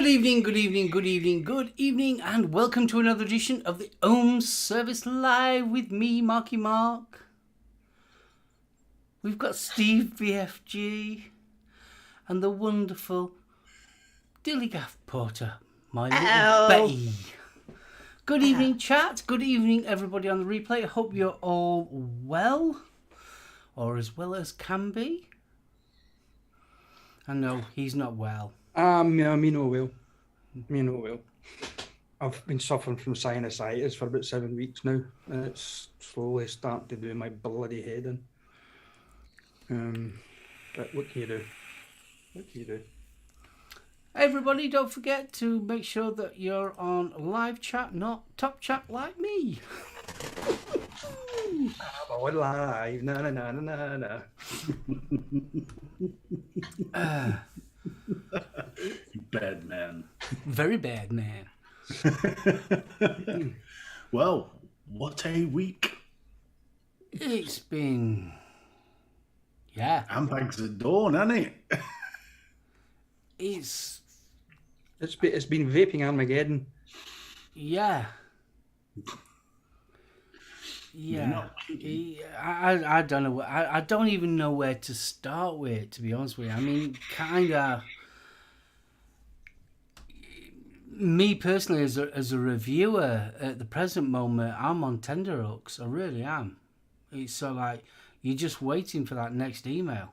evening, good evening, good evening, good evening, and welcome to another edition of the Ohm Service Live with me, Marky Mark. We've got Steve BFG and the wonderful Dillygaff Porter, my little Betty. Good evening, chat. Good evening, everybody on the replay. I hope you're all well, or as well as can be. And no, he's not well. Me no will. I've been suffering from sinusitis for about 7 weeks now, and it's slowly starting to do my bloody head in. But what can you do? Everybody, don't forget to make sure that you're on live chat, not top chat like me. I'm on live, na. Bad man. Very bad man. Well, what a week. It's been... Yeah. Handbags at dawn, hasn't it? It's been vaping Armageddon. Yeah. Yeah. I don't know. I don't even know where to start with, to be honest with you. I mean, kind of... Me personally, as a reviewer, at the present moment, I'm on tenterhooks. I really am. It's so like, you're just waiting for that next email.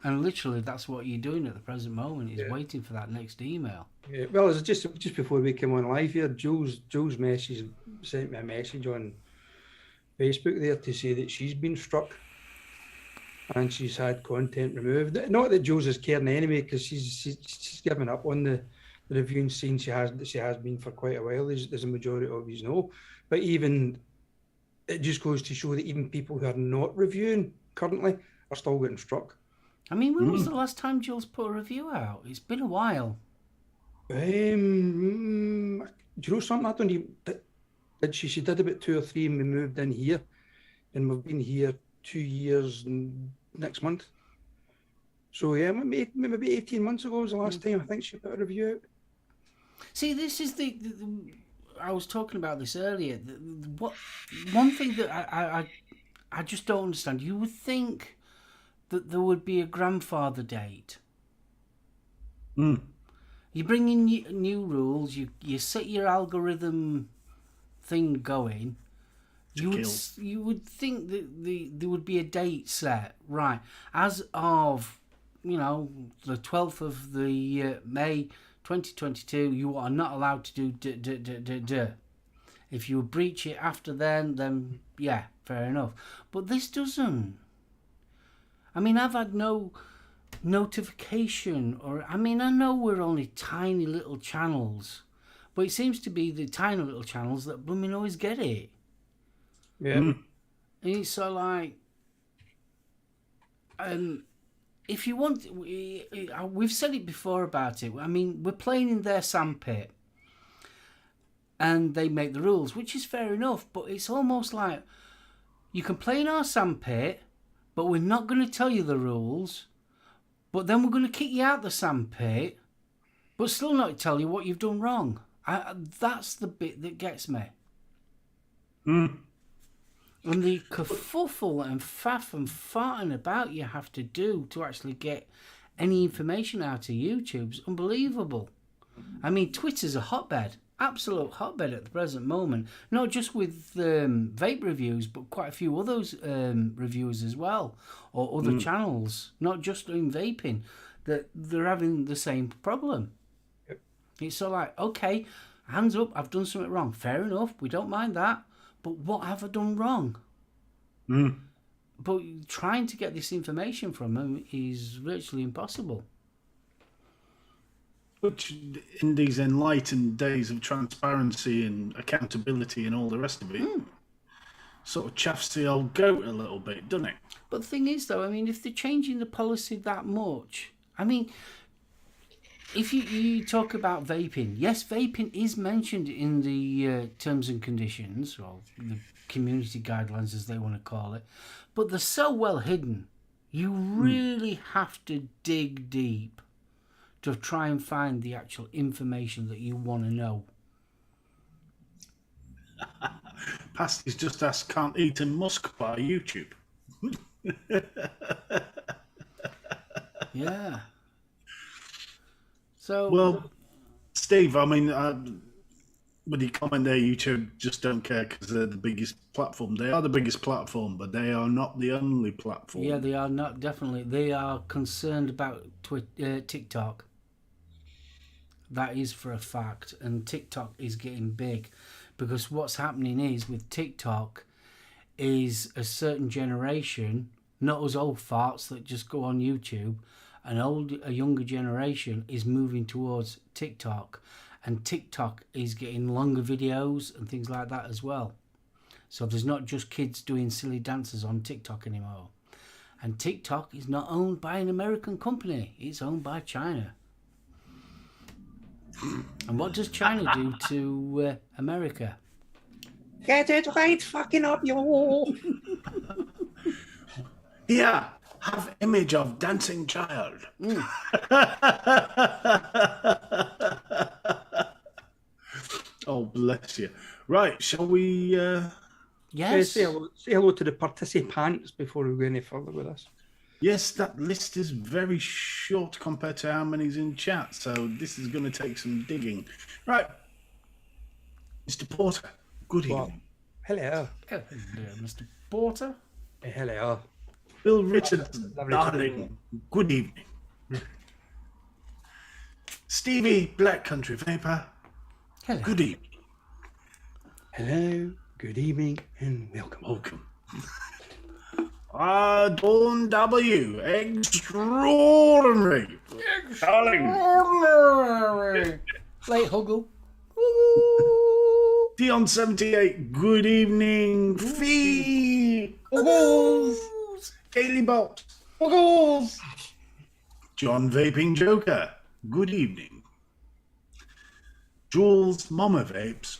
And literally, that's what you're doing at the present moment, is waiting for that next email. Yeah. Well, it's just before we came on live here, Jules message sent me a message on Facebook there to say that she's been struck and she's had content removed. Not that Jules is caring anyway, because she's given up on the reviewing scene. She has been for quite a while, as a majority of you know. But even it just goes to show that even people who are not reviewing currently are still getting struck. I mean, when was the last time Jules put a review out? It's been a while. Do you know something? I don't even... Did she did about 2 or 3 and we moved in here, and we've been here 2 years next month. So yeah, maybe 18 months ago was the last time I think she put a review out. See, this is the I was talking about this earlier. One thing that I just don't understand. You would think that there would be a grandfather date. You bring in new rules. You set your algorithm thing going. You would think that there would be a date set, right? As of the 12th of the May 2022, you are not allowed to do. If you breach it after then yeah, fair enough. But this doesn't. I mean, I've had no notification, I know we're only tiny little channels, but it seems to be the tiny little channels that blooming always get it. Yeah. And it's so like, if you want, we've said it before about it. I mean, we're playing in their sandpit, and they make the rules, which is fair enough. But it's almost like you can play in our sandpit, but we're not going to tell you the rules. But then we're going to kick you out the sandpit, but still not tell you what you've done wrong. That's the bit that gets me. And the kerfuffle and faff and farting about you have to do to actually get any information out of YouTube is unbelievable. I mean, Twitter's a hotbed, absolute hotbed at the present moment. Not just with vape reviews, but quite a few others reviewers as well, or other channels, not just in vaping, that they're having the same problem. Yep. It's so like, okay, hands up, I've done something wrong. Fair enough, we don't mind that. But what have I done wrong? But trying to get this information from them is virtually impossible. Which, in these enlightened days of transparency and accountability and all the rest of it, sort of chaffs the old goat a little bit, doesn't it? But the thing is, though, I mean, if they're changing the policy that much, I mean, if you talk about vaping, yes, vaping is mentioned in the terms and conditions, or the community guidelines, as they want to call it, but they're so well hidden. You really have to dig deep to try and find the actual information that you want to know. Pasty's just asked, can't eat in Musk by YouTube. Yeah. So, Well, Steve, I mean, when you comment there, YouTube just don't care because they're the biggest platform. They are the biggest platform, but they are not the only platform. yeah, they are not definitely. They are concerned about TikTok. That is for a fact, and TikTok is getting big, because what's happening is with TikTok is a certain generation, not us old farts that just go on YouTube. A younger generation is moving towards TikTok, and TikTok is getting longer videos and things like that as well. So there's not just kids doing silly dances on TikTok anymore. And TikTok is not owned by an American company, it's owned by China. And what does China do to America? Get it right, fucking up, you. Yeah, have image of dancing child. Oh, bless you. Right, shall we... Yes. Say hello to the participants before we go any further with this. Yes, that list is very short compared to how many's in chat, so this is going to take some digging. Right. Mr. Porter, good evening. Hello. Hello, Mr. Porter. Hello. Bill Richards, darling, good evening. Stevie, Black Country Vapor, Hello. good evening. Hello. Good evening and welcome. Welcome. Dawn W, extraordinary. Darling. Late Huggle. Dion 78, good evening. Fee. Kaylee Bot. John Vaping Joker, good evening. Jules Mama Vapes.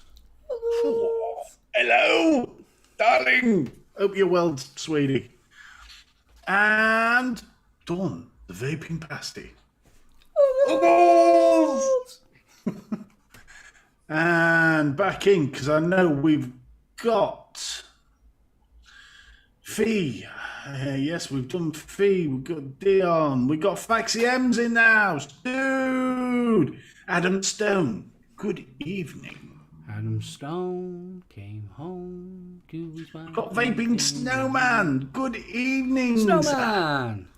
Hello, darling. Hope you're well, sweetie. And Dawn, the Vaping Pasty. And back in, because I know we've got Fee. Yes, we've done Fee. We've got Dion. We've got Faxi M's in the house. Dude. Adam Stone. Good evening. Adam Stone came home to his wife. Got Vaping Snowman. Good evening. Snowman.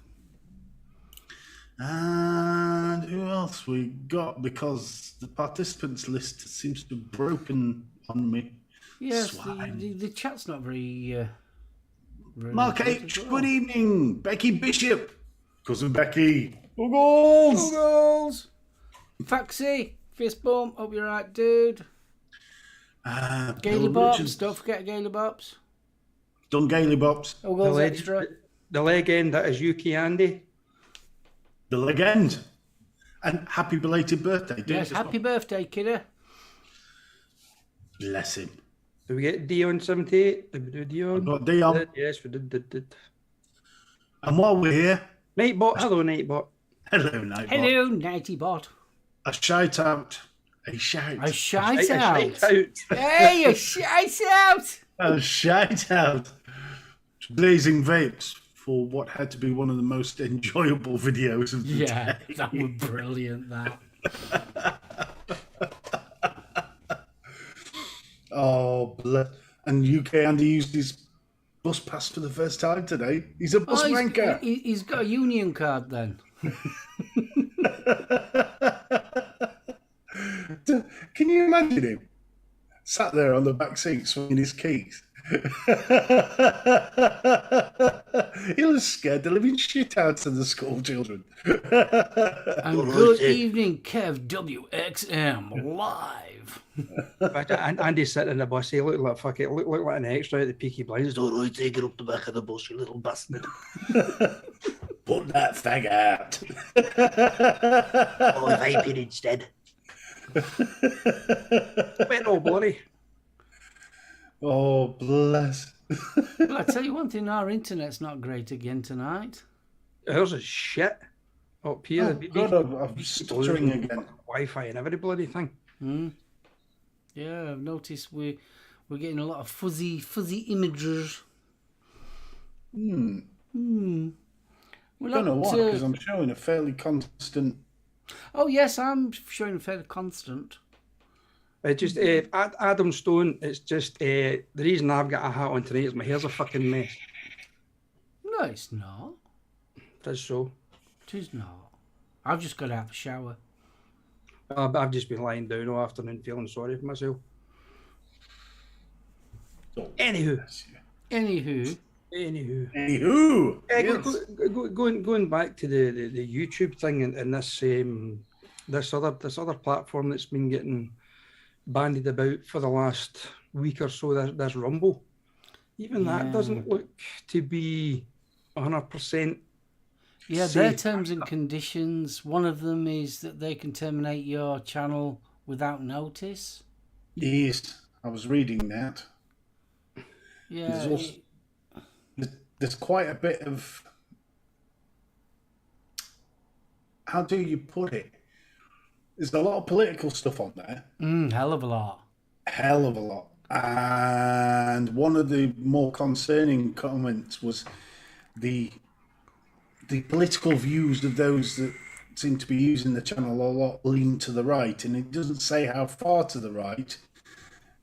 And who else we got? Because the participants list seems to have broken on me. Yes, Swine. the chat's not very Mark good H, as well. good evening. Becky Bishop. Cousin Becky. Googles. Googles. Faxi. Fist bump. Hope you're right, dude. Gaily Bill Bops. Richards. Don't forget Gaily Bops. Done Gaily Bops. Googles extra. The legend that is Yuki Andy. The legend. And happy belated birthday, dude. Yes, happy birthday, kiddo. Bless him. Did we get Dion 78? Did we do Dion? Got Dion. Yes, we did. And while we're here, Nightbot. Hello, Nightbot. hello, Nightbot. Hello, Nighty Bot. A shout out. A shout. A shout Shout out. out. Hey, a shout out. A shout out to Blazing Vapes for what had to be one of the most enjoyable videos of the Yeah, day. that was brilliant, that. Oh, bless. And UK Andy used his bus pass for the first time today. He's a bus wanker. He's got a union card then. Can you imagine him? Sat there on the back seat swinging his keys. He'll have scared the living shit out of the school children. And good evening, Kev WXM live. And Andy's sitting in the bus. He looked like looked like an extra at the Peaky Blinders. Oh, right, take it up the back of the bus, you little bastard. Put that fag out. Oh, vaping instead. Went all bloody. Oh, bless. Well, I tell you one thing, our internet's not great again tonight. Ours is shit. up here. Oh, God, I'm stuttering again. Wi-Fi and every bloody thing. Yeah, I've noticed we're getting a lot of fuzzy images. I don't know why, because I'm showing a fairly constant. Oh yes, I'm showing a fairly constant. Just Adam Stone. It's just the reason I've got a hat on tonight is my hair's a fucking mess. No, it's not. It is so. It is not. I've just got out of the shower. I've just been lying down all afternoon feeling sorry for myself. Anywho. Yes. Going back to the YouTube thing and this other platform that's been getting bandied about for the last week or so, this Rumble. Even that doesn't look to be 100%. Yeah, safe. their terms and conditions, one of them is that they can terminate your channel without notice. Yes, I was reading that. Yeah. There's quite a bit of, how do you put it? There's a lot of political stuff on there. Hell of a lot. Hell of a lot. And one of the more concerning comments was the political views of those that seem to be using the channel a lot lean to the right. And it doesn't say how far to the right,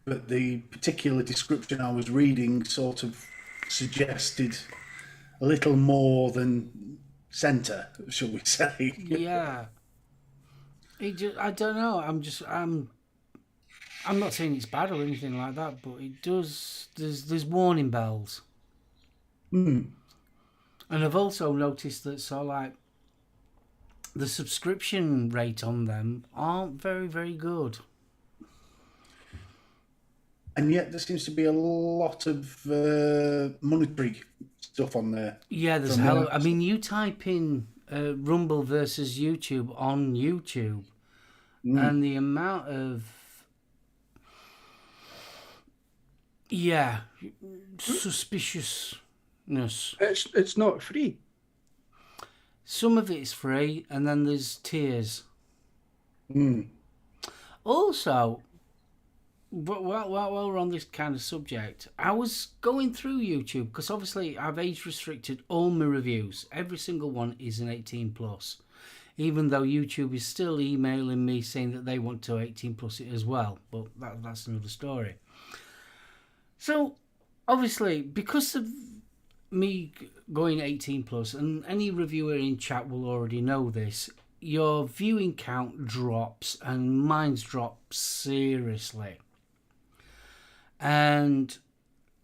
but the particular description I was reading sort of suggested a little more than centre, shall we say. Yeah. I don't know. I'm not saying it's bad or anything like that, but it does. There's warning bells. And I've also noticed that the subscription rate on them aren't very, very good. And yet there seems to be a lot of monetary stuff on there. Yeah, there's I mean, you type in Rumble versus YouTube on YouTube, and the amount of suspiciousness. It's not free. Some of it's free, and then there's tiers. Also, while we're on this kind of subject, I was going through YouTube because obviously I've age restricted all my reviews. Every single one is an 18 plus, even though YouTube is still emailing me saying that they want to 18 plus it as well. But that's another story. So obviously, because of me going 18 plus, and any reviewer in chat will already know this, your viewing count drops, and mine's dropped seriously. And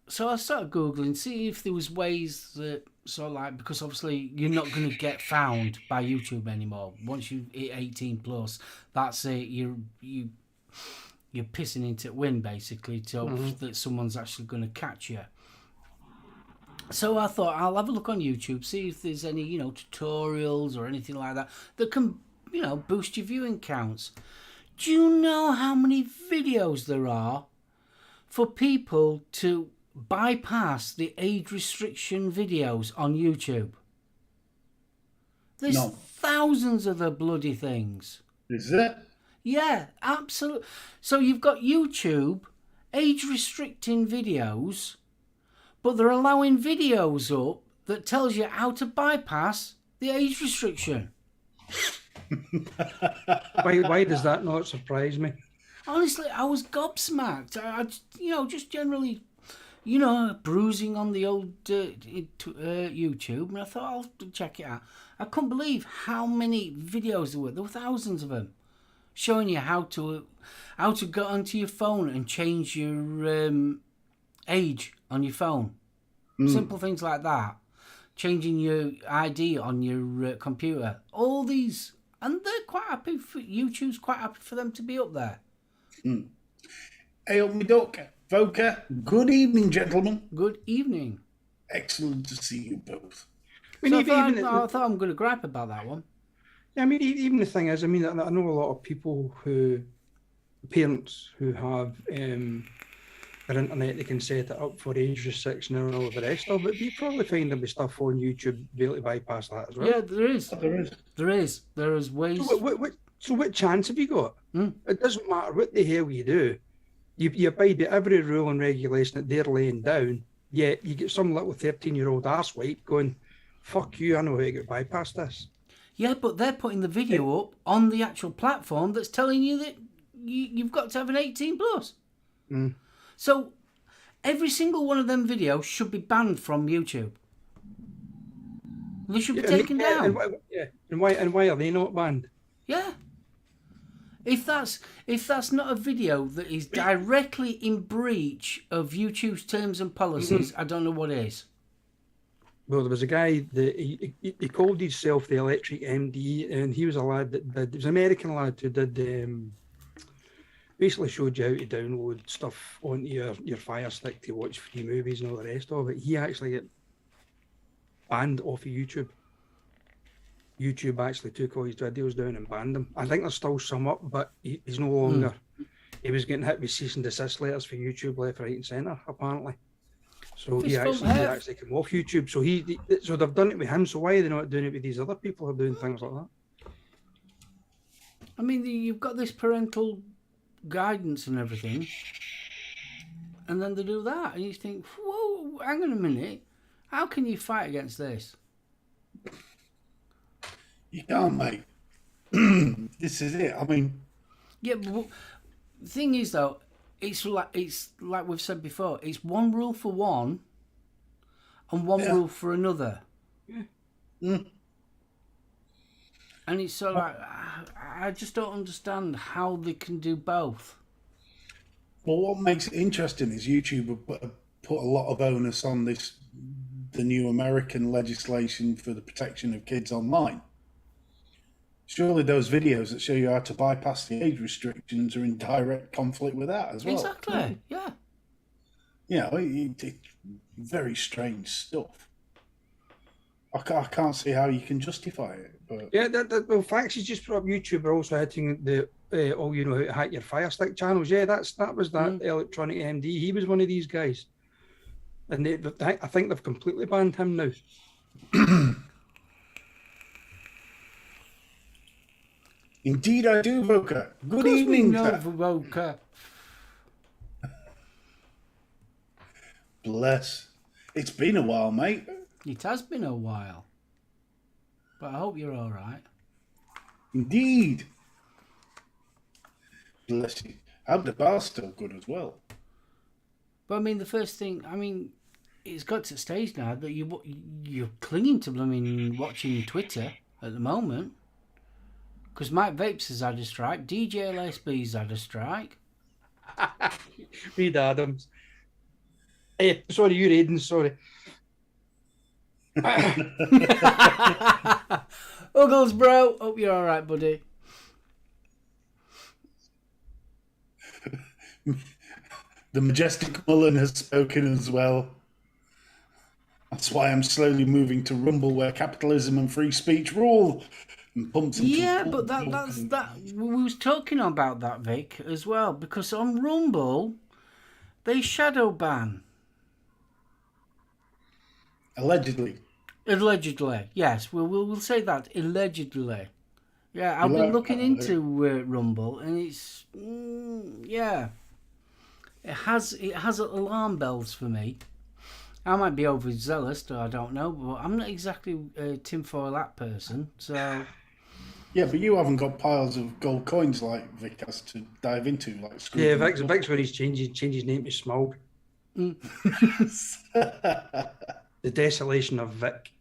so I started Googling, see if there was ways that, because obviously you're not going to get found by YouTube anymore. Once you hit 18 plus, that's it. You're pissing into win, basically, to hope that someone's actually going to catch you. So I thought I'll have a look on YouTube, see if there's any, tutorials or anything like that that can, boost your viewing counts. Do you know how many videos there are for people to bypass the age restriction videos on YouTube? There's thousands of the bloody things. Is it? Yeah, absolutely. So you've got YouTube age restricting videos, but they're allowing videos up that tells you how to bypass the age restriction. Why does that not surprise me? Honestly, I was gobsmacked. I just generally, bruising on the old YouTube, and I thought I'll check it out. I couldn't believe how many videos there were. There were thousands of them, showing you how to go onto your phone and change your age on your phone. Simple things like that. Changing your ID on your computer. All these, and they're quite happy. YouTube's quite happy for them to be up there. Hey, up me duck, Voka. Good evening, gentlemen. Good evening. Excellent to see you both. I mean, I thought I'm going to gripe about that one. Yeah, I mean, even the thing is, I know a lot of people parents who have their internet, they can set it up for age restriction and all the rest of it. But you probably find there'll be stuff on YouTube be able to bypass that as well. Yeah, there is. There is. There is. There is ways. So what chance have you got? Mm. It doesn't matter what the hell you do. You abide by every rule and regulation that they're laying down, yet you get some little 13-year-old arsewipe going, fuck you, I know how to get bypass this. Yeah, but they're putting the video up on the actual platform that's telling you that you've got to have an 18 plus. Mm. So every single one of them videos should be banned from YouTube. They should be taken down. And why are they not banned? Yeah. If that's not a video that is directly in breach of YouTube's terms and policies, I don't know what is. Well, there was a guy that he called himself the Electric MD, and he was a lad that he was an American lad who did basically showed you how to download stuff onto your Fire Stick to watch free movies and all the rest of it. He actually got banned off of YouTube. YouTube actually took all his videos down and banned them. I think there's still some up, but he's no longer. He was getting hit with cease and desist letters for YouTube left, right, and centre, apparently. So he actually came off YouTube. So they've done it with him. So why are they not doing it with these other people who are doing things like that? I mean, you've got this parental guidance and everything, and then they do that, and you think, whoa, hang on a minute, how can you fight against this? You can't, mate. This is it. I mean, yeah, but the thing is though, it's like we've said before, it's one rule for one and one rule for another. And it's sort of like, I just don't understand how they can do both. well, what makes it interesting is YouTube have put a lot of onus on the new American legislation for the protection of kids online. Surely those videos that show you how to bypass the age restrictions are in direct conflict with that as well. Exactly, yeah. Yeah, it's very strange stuff. I can't see how you can justify it. But Yeah, well, facts is just put up YouTube are also hitting the how to hack your Fire Stick channels. Yeah, that was that Electronic MD. He was one of these guys, and I think they've completely banned him now. indeed, I do, Voka. Good evening, sir. Voka. Bless. It's been a while, mate. It has been a while, but I hope you're all right. Indeed. Bless you. I hope the bar's still good as well. But I mean, the first thing, it's got to the stage now that you're clinging to blooming watching Twitter at the moment. Because Mike Vapes has had a strike, DJ LSB's had a strike. Reed Adams. Hey, sorry, you're Aiden, sorry. Uggles, bro. Hope you're all right, buddy. The majestic Mullen has spoken as well. That's why I'm slowly moving to Rumble, where capitalism and free speech rule. And yeah, but that's we was talking about that, Vic, as well, because on Rumble they shadow ban. Allegedly, yes. We'll say that allegedly. Yeah, I've been looking into Rumble, and it's yeah, it has alarm bells for me. I might be overzealous, or I don't know, but I'm not exactly a tinfoil hat person, so. yeah, but you haven't got piles of gold coins like Vic has to dive into, like. Yeah, Vic's where he's changed his name to Smaug. The desolation of Vic.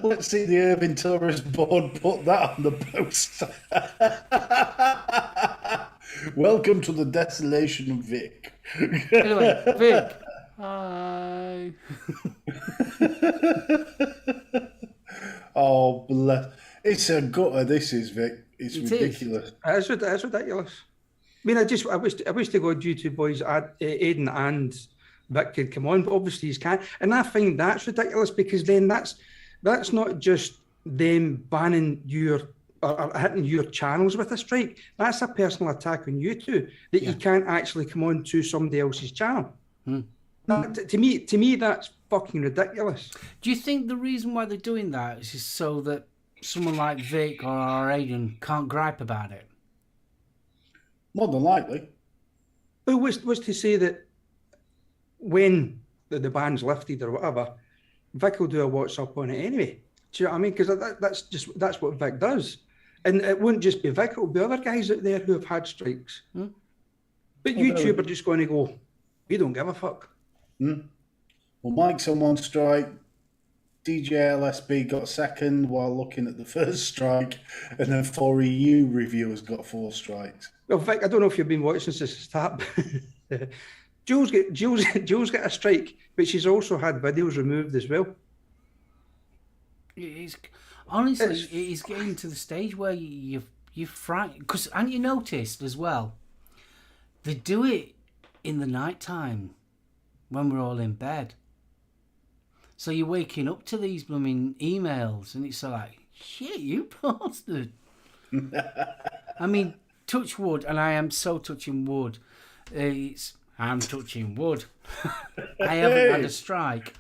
Let's see the Irving Tourist Board put that on the poster. Welcome to the desolation of Vic. Anyway, Vic. Hi. Oh, bless. It's a gutter, this is, Vic. It's ridiculous. It's ridiculous. I mean, I wish to God YouTube boys, Aiden and Vic could come on, but obviously you can't. And I find that's ridiculous, because then that's not just them banning your are hitting your channels with a strike, that's a personal attack on you too, that you can't actually come on to somebody else's channel. To me, that's fucking ridiculous. Do you think the reason why they're doing that is so that someone like Vic or Aiden can't gripe about it? More than likely. Well, was to say that when the ban's lifted or whatever, Vic will do a WhatsApp on it anyway. Do you know what I mean? Because that's what Vic does. And it won't just be Vic, it'll be other guys out there who have had strikes. But YouTube are just going to go, we don't give a fuck. Well, Mike's on one strike. DJ LSB got second while looking at the first strike. And then 4EU reviewers got 4 strikes. Well, Vic, I don't know if you've been watching since the start. Jules got a strike, but she's also had videos removed as well. Honestly, it is getting to the stage where you're frightened. Because, haven't you noticed as well, they do it in the night time when we're all in bed. So you're waking up to these blooming emails, and it's like, shit, you bastard. I mean, touch wood, and I am so touching wood. I'm touching wood. I haven't had a strike.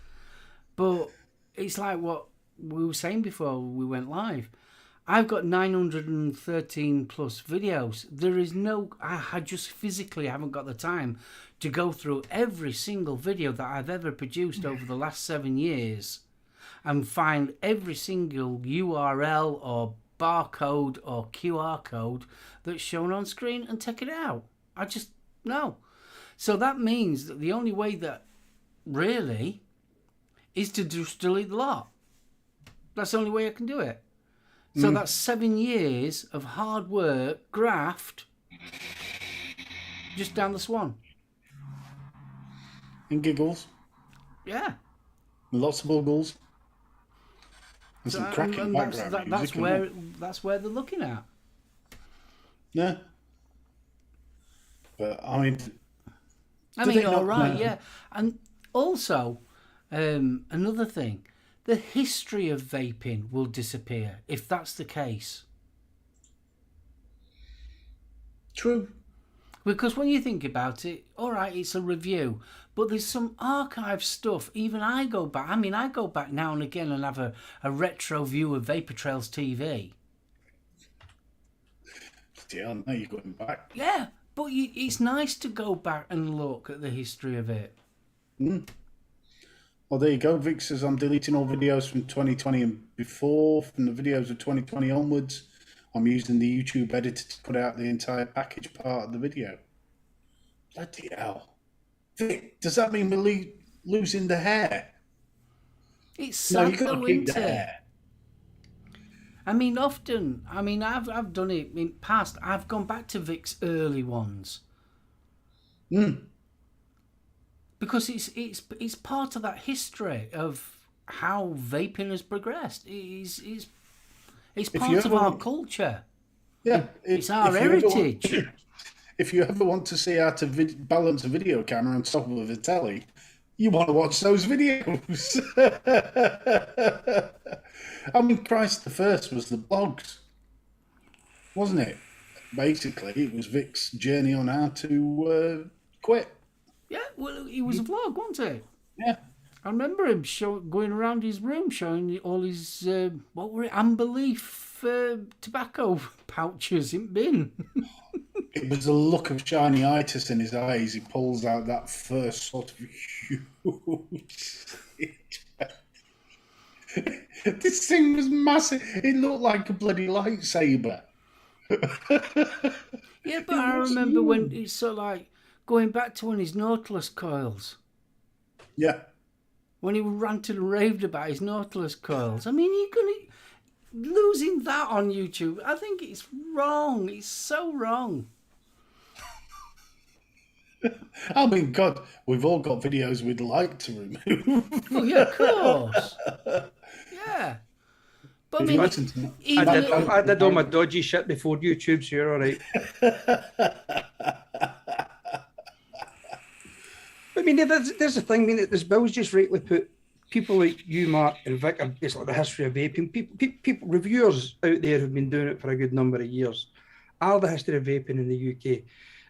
But it's like what we were saying before we went live. I've got 913 plus videos. There is no... I just physically haven't got the time to go through every single video that I've ever produced over the last 7 years and find every single URL or barcode or QR code that's shown on screen and take it out. I just... No. So that means that the only way that really is to just delete the lot. That's the only way I can do it. So that's 7 years of hard work, graft, just down the swan. And giggles. Yeah. Lots of buggles. And some cracking background music. That's where they're looking at. Yeah. But, I mean... all right, yeah. And also, another thing... The history of vaping will disappear if that's the case. True. Because when you think about it, all right, it's a review, but there's some archive stuff. Even I go back. I mean, I go back now and again and have a retro view of Vapor Trails TV. Yeah, now you're going back. Yeah, but it's nice to go back and look at the history of it. Well, there you go. Vic says, I'm deleting all videos from 2020 and before. From the videos of 2020 onwards, I'm using the YouTube editor to put out the entire package part of the video. Bloody hell. Vic, does that mean we're losing the hair? It's sad, you got to keep the hair. I mean, often, I've done it in past. I've gone back to Vic's early ones. Because it's part of that history of how vaping has progressed. It's part of our culture. Yeah. It's our heritage. If you ever want to see how to balance a video camera on top of a telly, you want to watch those videos. I mean, Christ the First was the blogs, wasn't it? Basically, it was Vic's journey on how to quit. Yeah, well, it was a vlog, wasn't it? Yeah. I remember him going around his room showing all his, amber leaf tobacco pouches in bin. It was the look of shiny itis in his eyes. He pulls out that first sort of huge... This thing was massive. It looked like a bloody lightsaber. Yeah, but I remember when it's sort of like going back to when his Nautilus coils. Yeah. When he ranted and raved about his Nautilus coils. I mean, losing that on YouTube, I think it's wrong. It's so wrong. I mean, God, we've all got videos we'd like to remove. Oh, yeah, of course. Yeah. But I mean, I did all my dodgy shit before YouTube, so you're all right. I mean, there's the thing. I mean, there's Bill's just rightly put. people like you, Mark, and Vic, it's like the history of vaping. People, reviewers out there who've been doing it for a good number of years, are the history of vaping in the UK.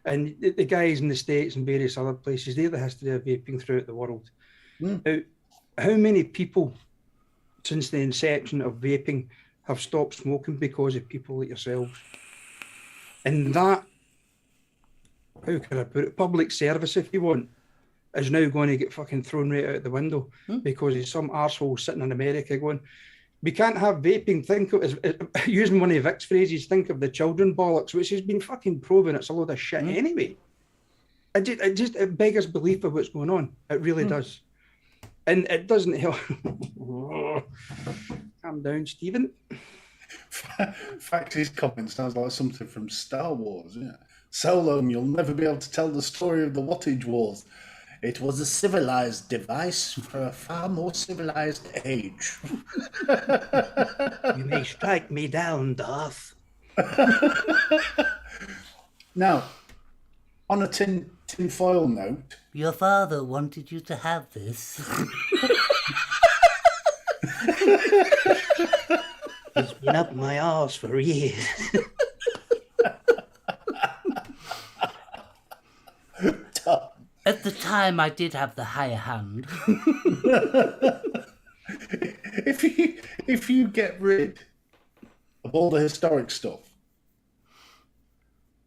And the guys in the States and various other places, they're the history of vaping throughout the world. Now, how many people, since the inception of vaping, have stopped smoking because of people like yourselves? And that, how can I put it, public service, if you want, is now going to get fucking thrown right out the window because of some arsehole sitting in America going, we can't have vaping. Think of, using one of Vic's phrases, think of the children bollocks, which has been fucking proven it's a load of shit anyway. It beggars belief of what's going on. It really does. And it doesn't help. Calm down, Stephen. Fact, his comment sounds like something from Star Wars, isn't it? SoulOhm, you'll never be able to tell the story of the wattage wars. It was a civilized device for a far more civilized age. You may strike me down, Darth. Now, on a tin foil note... Your father wanted you to have this. It's been up my arse for years. At the time, I did have the higher hand. If you get rid of all the historic stuff,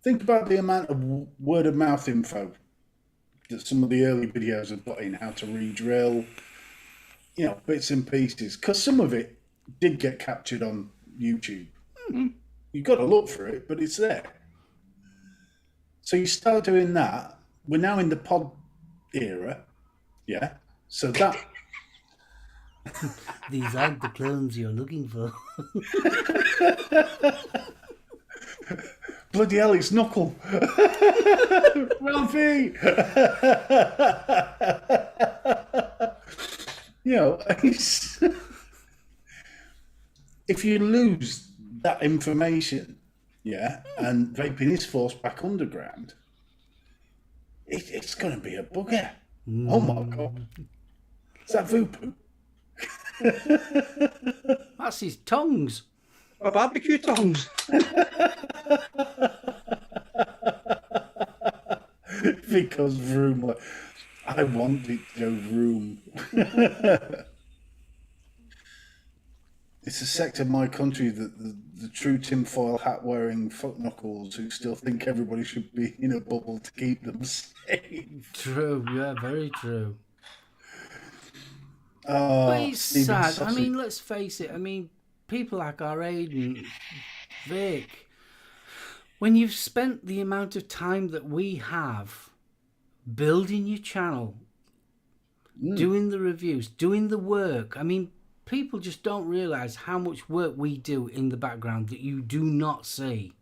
think about the amount of word of mouth info that some of the early videos have put in, how to re-drill, bits and pieces, because some of it did get captured on YouTube. You've got to look for it, but it's there. So you start doing that. We're now in the pod era, yeah? So that... These aren't the clones you're looking for. Bloody hell, it's Knuckle. Ralphie! If you lose that information, yeah, and vaping is forced back underground, it's going to be a bugger. Oh my God. Is that Voopoo? That's his tongues. Oh, barbecue tongues. Because vroom. I want it to go vroom. It's a sector of my country that the true tinfoil hat wearing fuck knuckles who still think everybody should be in a bubble to keep them safe. True, yeah, very true. Oh, But it's sad. I mean, let's face it. I mean, people like our Aiden, Vic, when you've spent the amount of time that we have building your channel, doing the reviews, doing the work, I mean, people just don't realise how much work we do in the background that you do not see.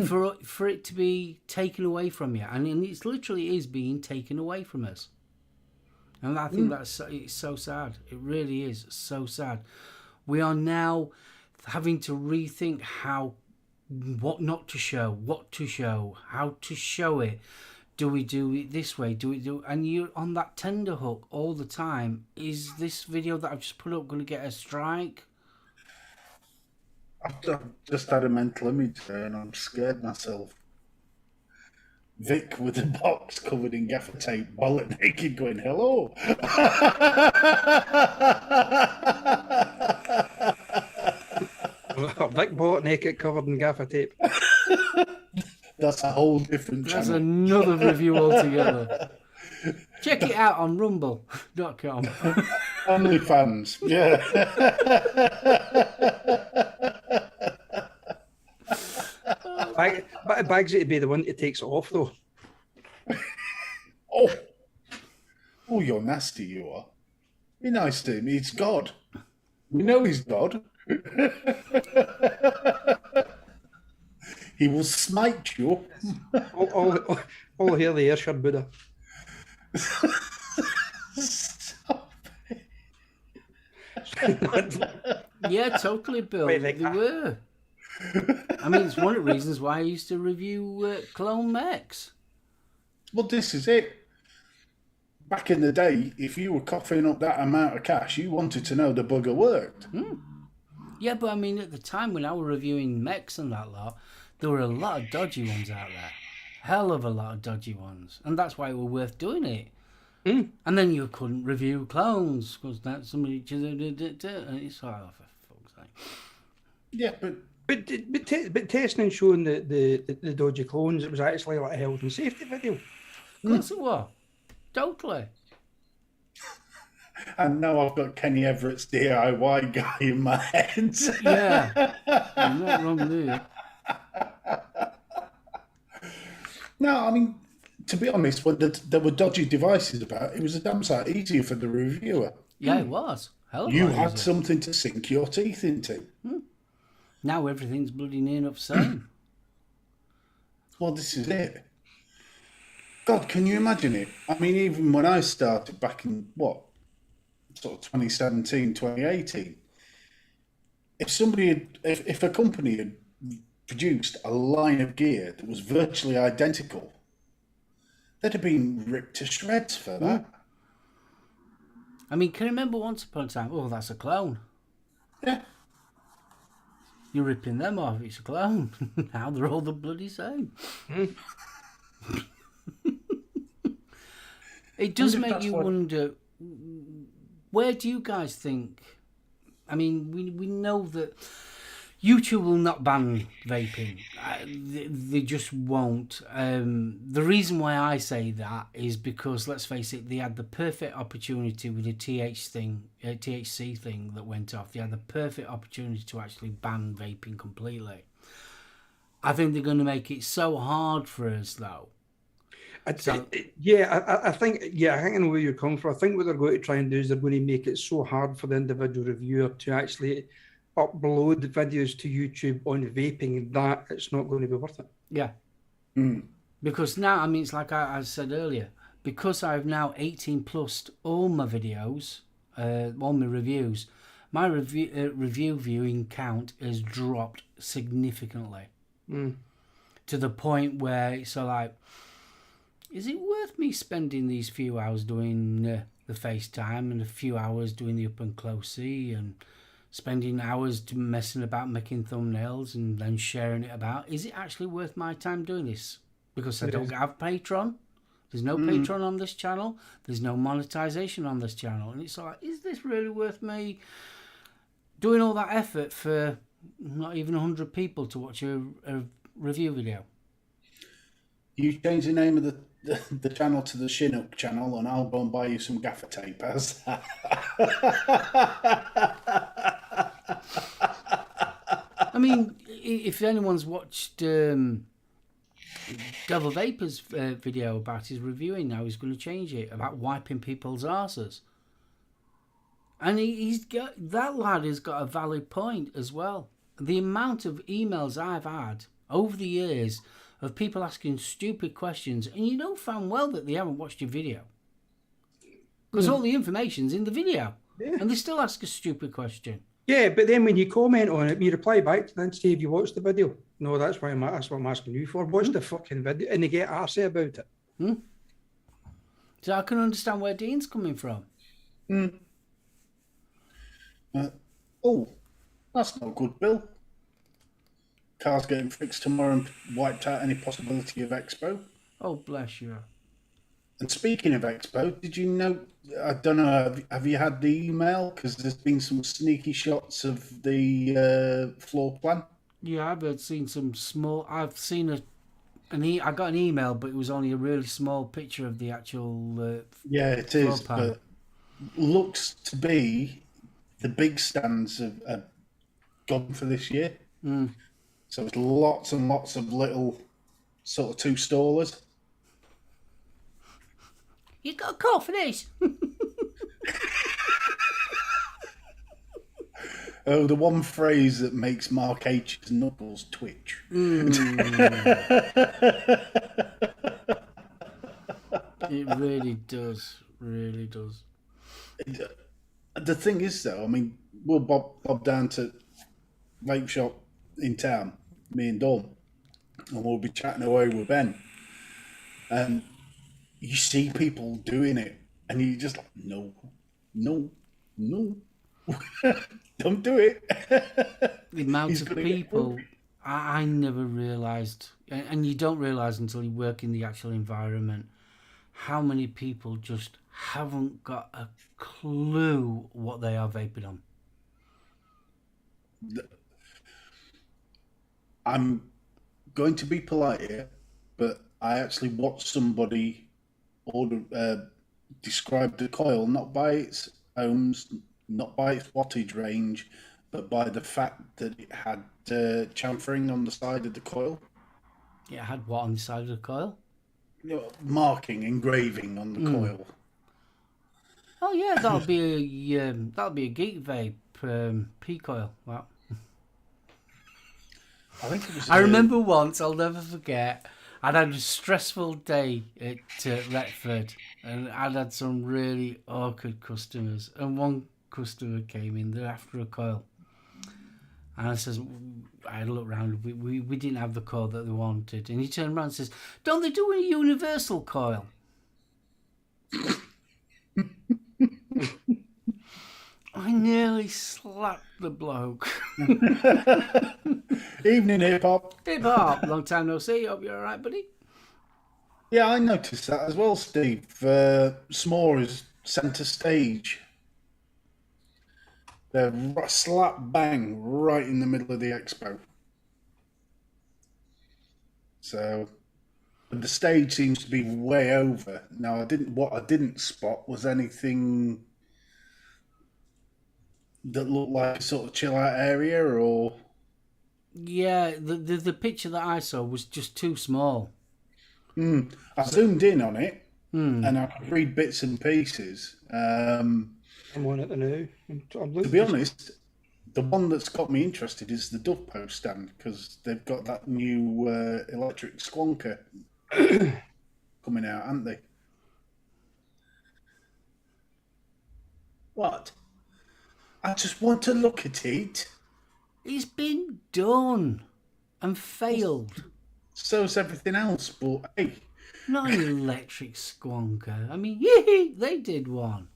For it to be taken away from you. And it literally is being taken away from us. And I think it's so sad. It really is so sad. We are now having to rethink what not to show, what to show, how to show it. Do we do it this way? And you're on that tender hook all the time. Is this video that I've just put up going to get a strike? I've just had a mental image there and I'm scared myself. Vic with a box covered in gaffer tape, wallet naked, going, hello. Vic bought naked covered in gaffer tape. That's a whole different channel. That's another review altogether. Check it out on rumble.com. OnlyFans, yeah. Bagsy to be the one that takes it off, though. Oh, you're nasty, you are. Be nice to him. He's God. We know he's God. He will smite you. All hair the Ayrshire Buddha. Stop Yeah, totally, Bill. Wait, They were. I mean, it's one of the reasons why I used to review clone mechs. Well, this is it. back in the day, if you were coughing up that amount of cash, you wanted to know the bugger worked. Yeah, but I mean, at the time when I was reviewing mechs and that lot, there were a lot of dodgy ones out there. Hell of a lot of dodgy ones. And that's why it was worth doing it. And then you couldn't review clones because that somebody just and it's like, oh, for fuck's sake. Yeah, But testing and showing the dodgy clones, it was actually like a health and safety video. Of course it was. Totally. and now I've got Kenny Everett's DIY guy in my head. Yeah. You're not wrong there. No, I mean, to be honest, when there were dodgy devices about, it was a damn sight easier for the reviewer. Yeah, it was. Hell of a You lot had easier. something to sink your teeth into. Now everything's bloody near enough same. Well, this is it. God, can you imagine it? I mean, even when I started back in, sort of 2017, 2018, if a company had produced a line of gear that was virtually identical, they'd have been ripped to shreds for that. I mean, can you remember once upon a time, oh, that's a clone. Yeah. You're ripping them off, it's a clone. Now they're all the bloody same. It does make you wonder, where do you guys think? I mean, we know that YouTube will not ban vaping. They just won't. The reason why I say that is because, let's face it, they had the perfect opportunity with the THC thing that went off. They had the perfect opportunity to actually ban vaping completely. I think they're going to make it so hard for us, though. I think I know where you're coming from. I think what they're going to try and do is they're going to make it so hard for the individual reviewer to actually upload videos to YouTube on vaping that it's not going to be worth it. Yeah. Because now, I mean, it's like I said earlier, because I've now 18 plus all my videos, all my reviews, my review viewing count has dropped significantly to the point where it's like, is it worth me spending these few hours doing the FaceTime and a few hours doing the up and closey and spending hours messing about making thumbnails and then sharing it about? Is it actually worth my time doing this? Because I don't have Patreon. There's no Patreon on this channel. There's no monetization on this channel. And it's like, is this really worth me doing all that effort for not even 100 people to watch a review video? You change the name of the channel to the Chinook channel, and I'll go and buy you some gaffer tape. How's that? I mean, if anyone's watched Devil Vapor's video about his reviewing now, he's going to change it about wiping people's arses. And that lad has got a valid point as well. The amount of emails I've had over the years of people asking stupid questions, and you know damn well that they haven't watched your video. Because all the information's in the video. Yeah. And they still ask a stupid question. Yeah, but then when you comment on it, you reply back to them and say, have you watched the video? No, that's what I'm asking you for. Watch the fucking video. And they get arsey about it. So I can understand where Dean's coming from. That's not good, Bill. Car's getting fixed tomorrow and wiped out any possibility of Expo. Oh, bless you. And speaking of Expo, did you know, I don't know, have you had the email? Because there's been some sneaky shots of the floor plan. Yeah, I've seen some small, I got an email, but it was only a really small picture of the actual yeah, it is, but looks to be the big stands have gone for this year. So it's lots and lots of little sort of two-stallers. You got a call for this? Oh, the one phrase that makes Mark H's knuckles twitch. It really does. Really does. The thing is, though, I mean, we'll bob down to vape shop in town, me and Dawn, and we'll be chatting away with Ben. And you see people doing it, and you just like, no, no, no, don't do it. The amount He's of gonna get people, hungry. I never realised, and you don't realise until you work in the actual environment, how many people just haven't got a clue what they are vaping on. I'm going to be polite here, but I actually watched somebody describe the coil not by its ohms, not by its wattage range, but by the fact that it had chamfering on the side of the coil. It had what on the side of the coil? Marking, engraving on the coil. Oh yeah, that'll be a geek vape P coil. Wow. I think it was. I remember once, I'll never forget, I'd had a stressful day at Retford, and I'd had some really awkward customers. And one customer came in, they're after a coil. And I says, I had a look round, we didn't have the coil that they wanted. And he turned around and says, don't they do a universal coil? I nearly slapped the bloke. Evening, hip hop. Hip hop, long time no see. Hope you're all right, buddy. Yeah, I noticed that as well, Steve. S'more is centre stage. They're slap bang right in the middle of the expo. So the stage seems to be way over. Now, what I didn't spot was anything that looked like a sort of chill out area, or Yeah, the picture that I saw was just too small. I zoomed in on it and I could read bits and pieces. I'm on it now. To be honest, the one that's got me interested is the Dove Post stand, because they've got that new electric squonker coming out, haven't they? What? I just want to look at it. It's been done and failed. So's everything else, but hey. Not an electric squonker. I mean, yee, they did one.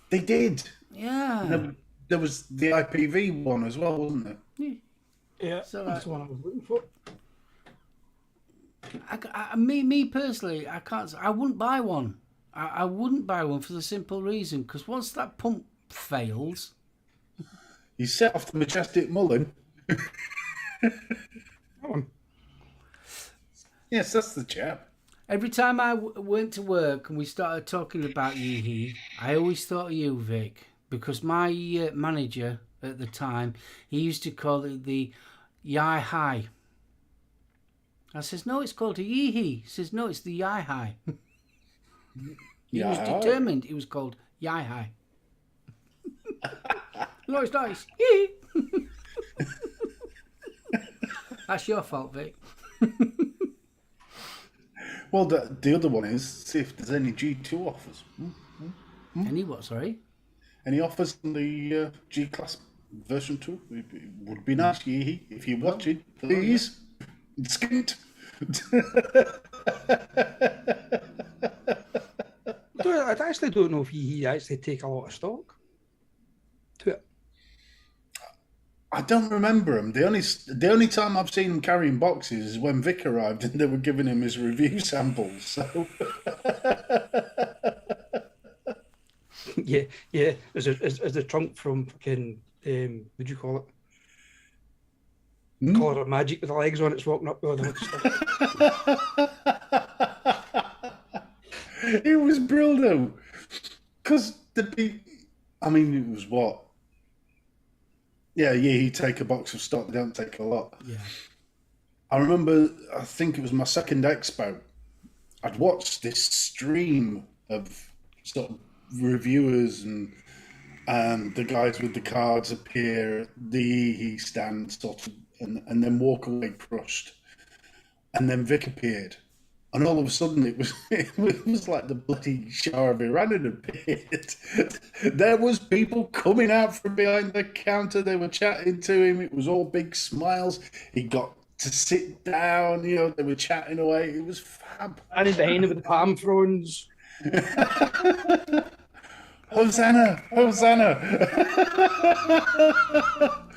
They did. Yeah. There was the IPV one as well, wasn't there? Yeah, So, that's the one I was looking for. Me personally, I wouldn't buy one. I wouldn't buy one for the simple reason, because once that pump fails, You set off the Majestic Mullen. That one. Yes, that's the chap. every time I went to work and we started talking about Yeehee, I always thought of you, Vic, because my manager at the time, he used to call it the Yai High. I says, no, it's called a Yeehee. He says, no, it's the Yai High. He was determined it was called Yai High. No, it's not. It's Yee. That's your fault, Vic. Well, the other one is see if there's any G2 offers. Any what, sorry? Any offers on the G-Class version 2? It would be nice, Yeehee, if you're watching, please. Skint. I actually don't know if he actually take a lot of stock to it. I don't remember him. The only time I've seen him carrying boxes is when Vic arrived and they were giving him his review samples. So yeah. As the trunk from fucking what'd you call it? Colour of Magic with the legs on. It's walking up with all the stuff. it was brilliant. Because I mean, it was what? Yeah, he take a box of stock. They don't take a lot. Yeah. I remember, I think it was my second expo. I'd watched this stream of sort of reviewers and the guys with the cards appear at the stand sort of, and then walk away crushed. And then Vic appeared. And all of a sudden it was like the bloody Shah of Iran had appeared. There was people coming out from behind the counter. They were chatting to him. It was all big smiles. He got to sit down. They were chatting away. It was fab. And in behind it with the palm thrones. Hosanna, Hosanna.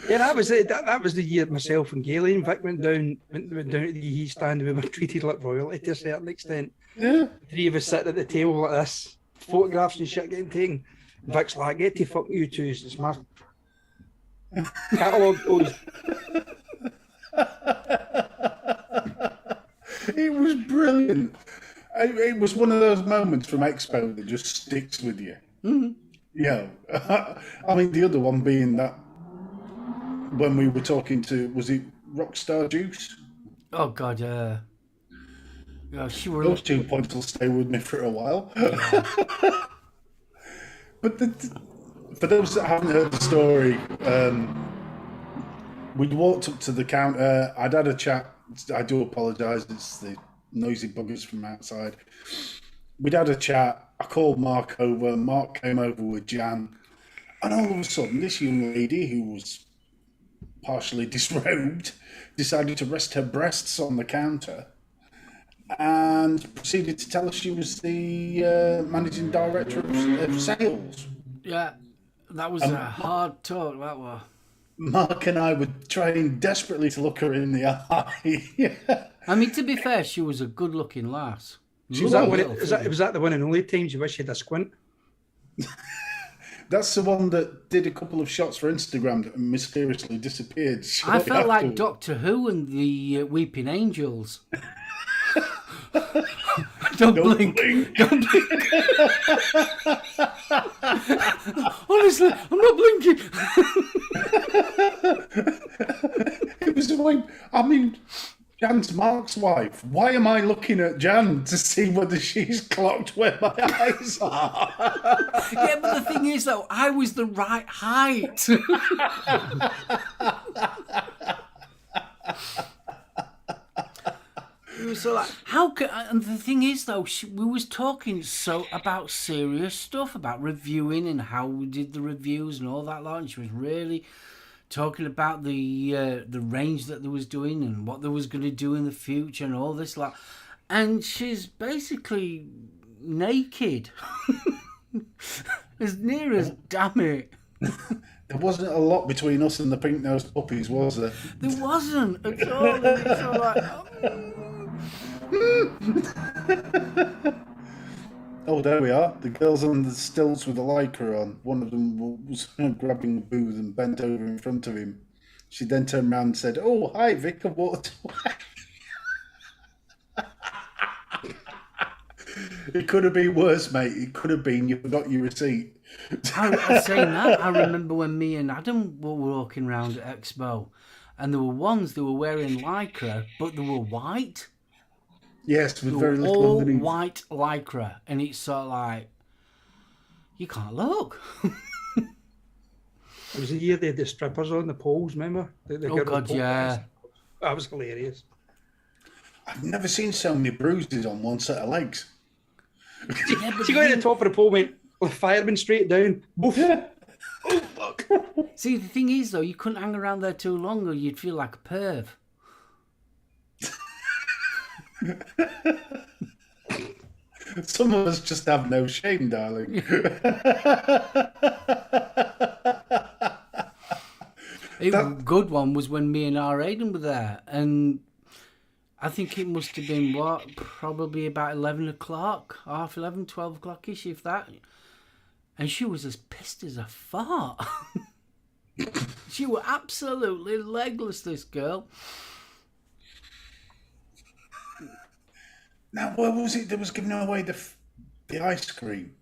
Yeah, that was it. That was the year myself and Gailey and Vic went down to the EE stand, and we were treated like royalty to a certain extent. Yeah. The three of us sitting at the table like this, photographs and shit getting taken. Vic's like, "Get to fuck you two, it's my catalogue goes." It was brilliant. It was one of those moments from Expo that just sticks with you. Mm-hmm. Yeah. I mean, the other one being that when we were talking to, was it Rockstar Juice? Oh God, yeah. She were. Those 2 points will stay with me for a while. But for those that haven't heard the story, we walked up to the counter. I'd had a chat. I do apologise. It's the noisy buggers from outside. We'd had a chat. I called Mark over. Mark came over with Jan. And all of a sudden, this young lady who was partially disrobed decided to rest her breasts on the counter and proceeded to tell us she was the managing director of sales. Yeah, that was a hard talk, that was. Mark and I were trying desperately to look her in the eye. I mean, to be fair, she was a good-looking lass. Was that the one and only times you wish you had a squint? That's the one that did a couple of shots for Instagram that mysteriously disappeared. I felt like Doctor Who and the Weeping Angels. Don't blink. Don't blink. Honestly, I'm not blinking. It was like, I mean, Jan's Mark's wife. Why am I looking at Jan to see whether she's clocked where my eyes are? Yeah, but the thing is, though, I was the right height. So like, how can? And the thing is, though, we was talking about serious stuff, about reviewing and how we did the reviews and all that lot. And she was really talking about the range that they was doing and what they was going to do in the future and all this lot. And she's basically naked, as near as damn it. There wasn't a lot between us and the pink-nosed puppies, was there? There wasn't at all. It was all like, Oh, there we are. The girls on the stilts with the lycra on. One of them was grabbing a booth and bent over in front of him. She then turned around and said, "Oh, hi, Vic," and walked away. It could have been worse, mate. It could have been you forgot your receipt. I saying that, I remember when me and Adam were walking around at Expo, and there were ones that were wearing lycra, but they were white. Yes, with They very were little all underneath. white lycra, and it's sort of like, you can't look. It was the year they had the strippers on the poles, remember? Oh God, yeah. That was hilarious. I've never seen so many bruises on one set of legs. Yeah, but She got to the top of the pole, went with fireman straight down. Boof. Oh fuck! see, the thing is, though, you couldn't hang around there too long, or you'd feel like a perv. Some of us just have no shame, darling. A good one was when me and our Aiden were there, and I think it must have been, probably about 11 o'clock, half 11, 12 o'clock-ish, if that. And she was as pissed as a fart. She was absolutely legless, this girl. Now, where was it that was giving away the ice cream?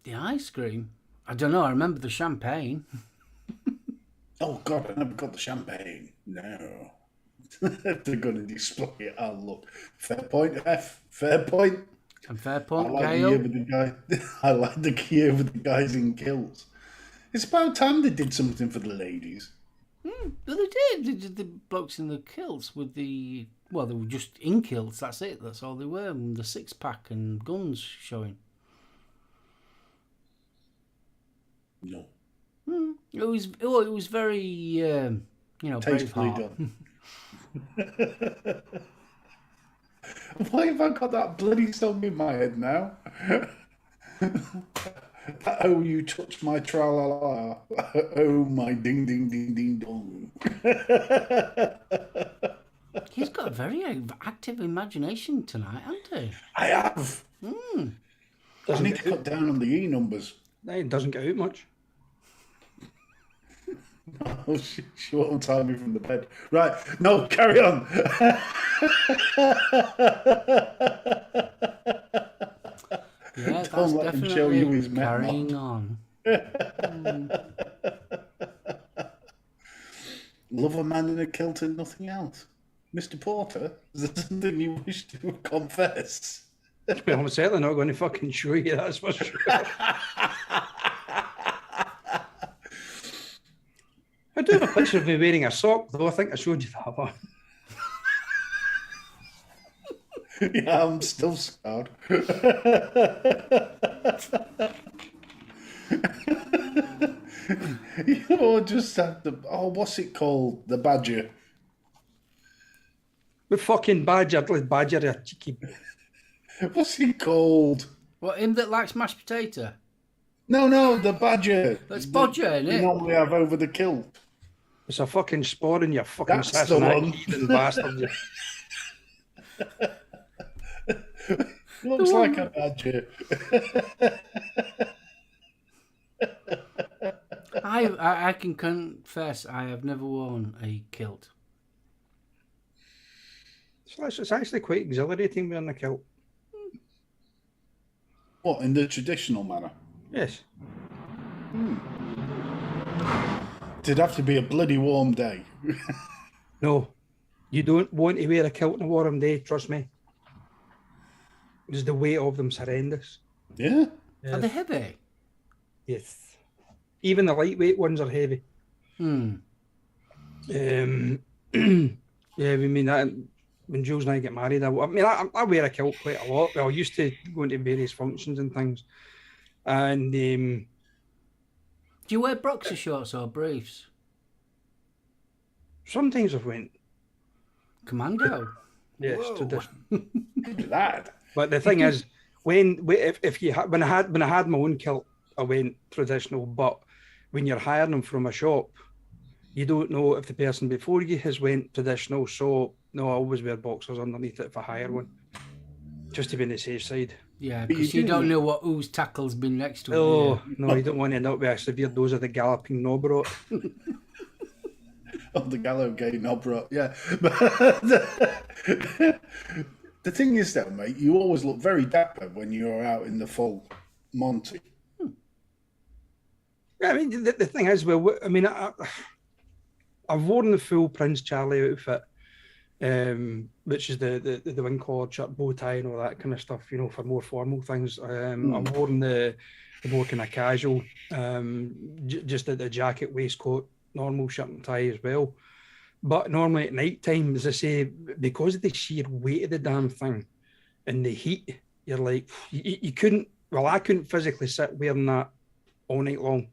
The ice cream? I don't know, I remember the champagne. Oh, God, I never got the champagne. No. They're going to display it. Oh, look. Fair point, F. Fair point. And fair I point, like the Gail. year with the guy. I like the year with the guys in kilts. It's about time they did something for the ladies. But they did. They did the blokes in the kilts with the... Well, they were just in kilts, that's it. That's all they were. And the six-pack and guns showing. No. It was very, Tastefully Braveheart. done. Why have I got that bloody song in my head now? Oh, you touch my tra-la-la. Oh, my ding-ding-ding-ding-dong. He's got a very active imagination tonight, hasn't he? I have. I Doesn't need to get cut down on the E numbers. it doesn't get out much. Oh, she won't untie me from the bed. Right, no, carry on. Yeah, that's Don't let him show you definitely his met carrying mod. on. Love a man in a kilt and nothing else. Mr. Porter, is there something you wish to confess? Well, I'm certainly not going to fucking show you, that's for sure. I do have a picture of me wearing a sock, though. I think I showed you that one. Yeah, I'm still scarred. You know, just had the, what's it called? The badger. The fucking badger, a cheeky. What's it called? What, him that likes mashed potato? No, the badger. That's Bodger, You isn't it? normally have over the kilt. It's a fucking spore in your fucking That's the Cincinnati one. heathen bastard. Looks like a badger. I can confess I have never worn a kilt. So it's actually quite exhilarating wearing a kilt. What, in the traditional manner? Yes. It'd have to be a bloody warm day. No, you don't want to wear a kilt on a warm day, trust me. Because the weight of them's horrendous. Yeah? Are they heavy? Yes. Even the lightweight ones are heavy. Yeah, I mean, that, when Jules and I get married, I wear a kilt quite a lot. Well, I used to go into various functions and things. And Do you wear boxer shorts or briefs? sometimes I've went, Commando. yes, Whoa. traditional. Good lad. But the thing is, when I had my own kilt, I went traditional. But when you're hiring them from a shop, you don't know if the person before you has went traditional. So no, I always wear boxers underneath it if I hire one, just to be on the safe side. Yeah, But because you you do- don't know what ooze tackle's been next to it. Oh no, you don't want to end up with a severe dose of the galloping knob rot. Oh, the Gallo gay knob rot, yeah. But the thing is, though, mate, you always look very dapper when you're out in the full Monty. I mean, the thing is, well, I mean, I've worn the full Prince Charlie outfit, which is the wing collar shirt, bow tie, and all that kind of stuff. You know, for more formal things. I've worn the more kind of casual, just the jacket, waistcoat, normal shirt and tie as well. But normally at night time, as I say, because of the sheer weight of the damn thing and the heat, you're like, you couldn't. Well, I couldn't physically sit wearing that all night long.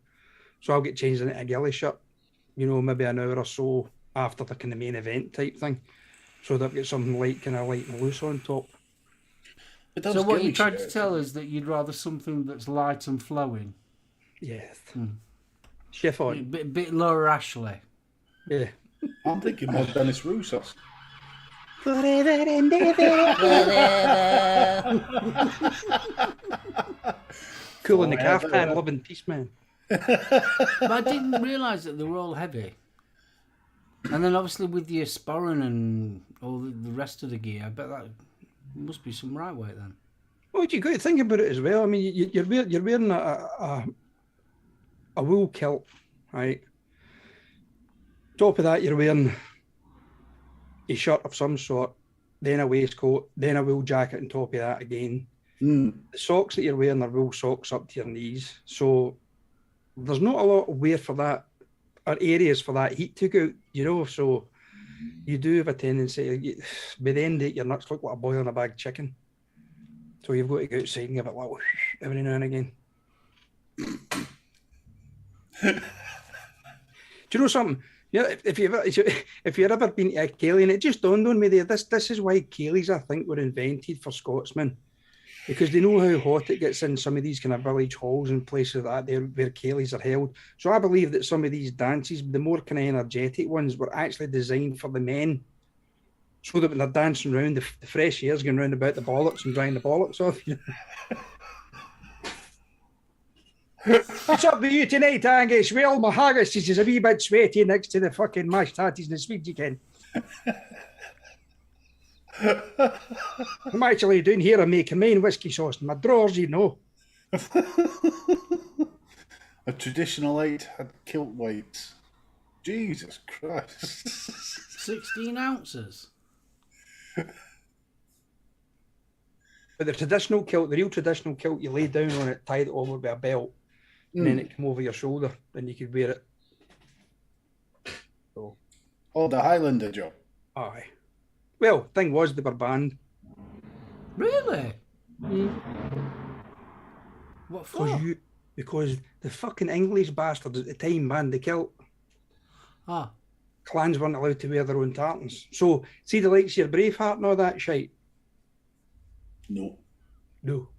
So I'll get changed into a ghillie shirt, you know, maybe an hour or so after the kind of main event type thing. So that I've got something like kind of light and loose on top. But So those what you ghillie tried to shirts- tell us that you'd rather something that's light and flowing, Yes. Chiffon. a bit Laura Ashley. Yeah. I'm thinking more Dennis Roussos. Cool in the caftan, love and peace, man. But I didn't realise that they were all heavy. And then obviously with your sporran and all the rest of the gear, I bet that must be some right weight then. Well, you got to think about it as well. I mean, you're wearing a wool kilt, right? Top of that, you're wearing a shirt of some sort, then a waistcoat, then a wool jacket on top of that again. The socks that you're wearing are wool socks up to your knees. So there's not a lot of wear for that, or areas for that heat to go out, you know. So you do have a tendency, by the end of it, your nuts look like a boil in a bag of chicken. So you've got to go outside and give it a little every now and again. Do you know something? Yeah, if you've ever been to a Ceilidh, and it just dawned on me there, this is why Ceilidhs, I think, were invented for Scotsmen, because they know how hot it gets in some of these kind of village halls and places like that there where Ceilidhs are held. So I believe that some of these dances, the more kind of energetic ones, were actually designed for the men, so that when they're dancing around, the fresh air's going round about the bollocks and drying the bollocks off you. What's up with you tonight, Angus? Well, my haggis is a wee bit sweaty next to the fucking mashed tatties and the sweet chicken. I'm actually down here and making my own whiskey sauce in my drawers, you know. A traditional 8 had kilt weights. Jesus Christ. 16 ounces. But the traditional kilt, the real traditional kilt, you lay down on it, tie it over with a belt, and then it come over your shoulder, and you could wear it. So, Oh, the Highlander job. aye. Well, thing was, they were banned. Really? What for? Because the fucking English bastards at the time banned the kilt. Ah. Clans weren't allowed to wear their own tartans. So, see the likes of your Braveheart and all that shite? No. No.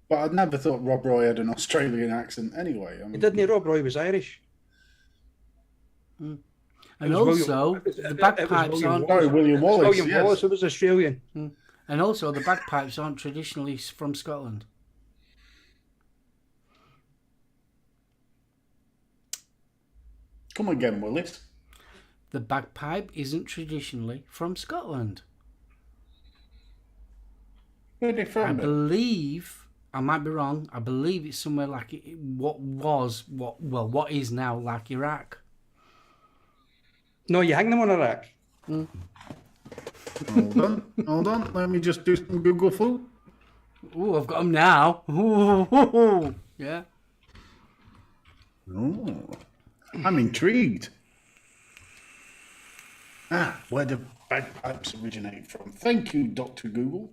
But I'd never thought Rob Roy had an Australian accent anyway. I mean, He didn't. Rob Roy was Irish. And was also, William- the bagpipes William aren't. sorry, William Wallace. William yes. Wallace, it was Australian. And also, the bagpipes aren't traditionally from Scotland. Come again, Willis. The bagpipe isn't traditionally from Scotland. Where they I from? believe, I might be wrong, I believe it's somewhere like what is now like Iraq. No, you hang them on a rack. Hold on. Let me just do some Google foo. Oh, I've got them now. Ooh, yeah. Oh, I'm intrigued. Where do bagpipes originate from? Thank you, Dr. Google.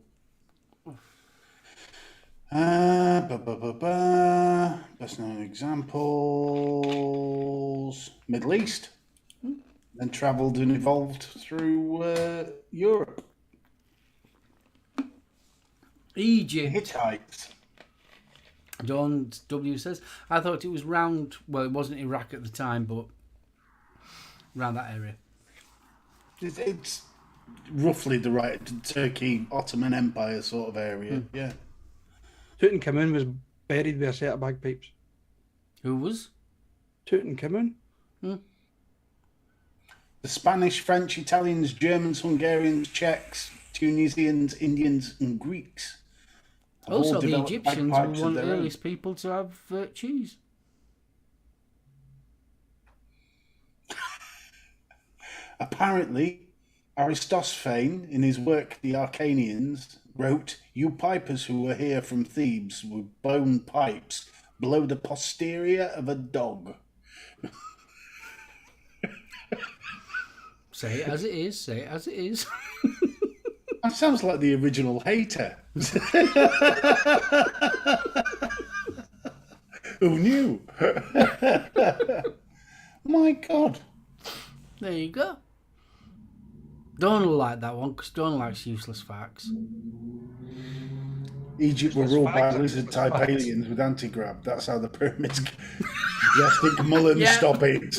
Best known examples: Middle East, then travelled and evolved through Europe. Egypt. Hittites. John W says, I thought it was round, well, it wasn't Iraq at the time, but around that area. It's roughly the right Turkey Ottoman Empire sort of area. Yeah. Tutankhamun was buried with a set of bagpipes. Who was? Tutankhamun? The Spanish, French, Italians, Germans, Hungarians, Czechs, Tunisians, Indians, and Greeks. have all Also, the developed Egyptians were bagpipes one of their the own. earliest people to have cheese. Apparently, Aristophanes, in his work The Arcanians, wrote, "You pipers who were here from Thebes with bone pipes blow the posterior of a dog." Say it as it is, say it as it is. That sounds like the original hater. Who knew? My God. There you go. Don't like that one, because Don likes useless facts. Egypt were ruled by facts, lizard-type facts. aliens with anti-grav. That's how the pyramids... Yes, think Mullen, Yeah. stop it.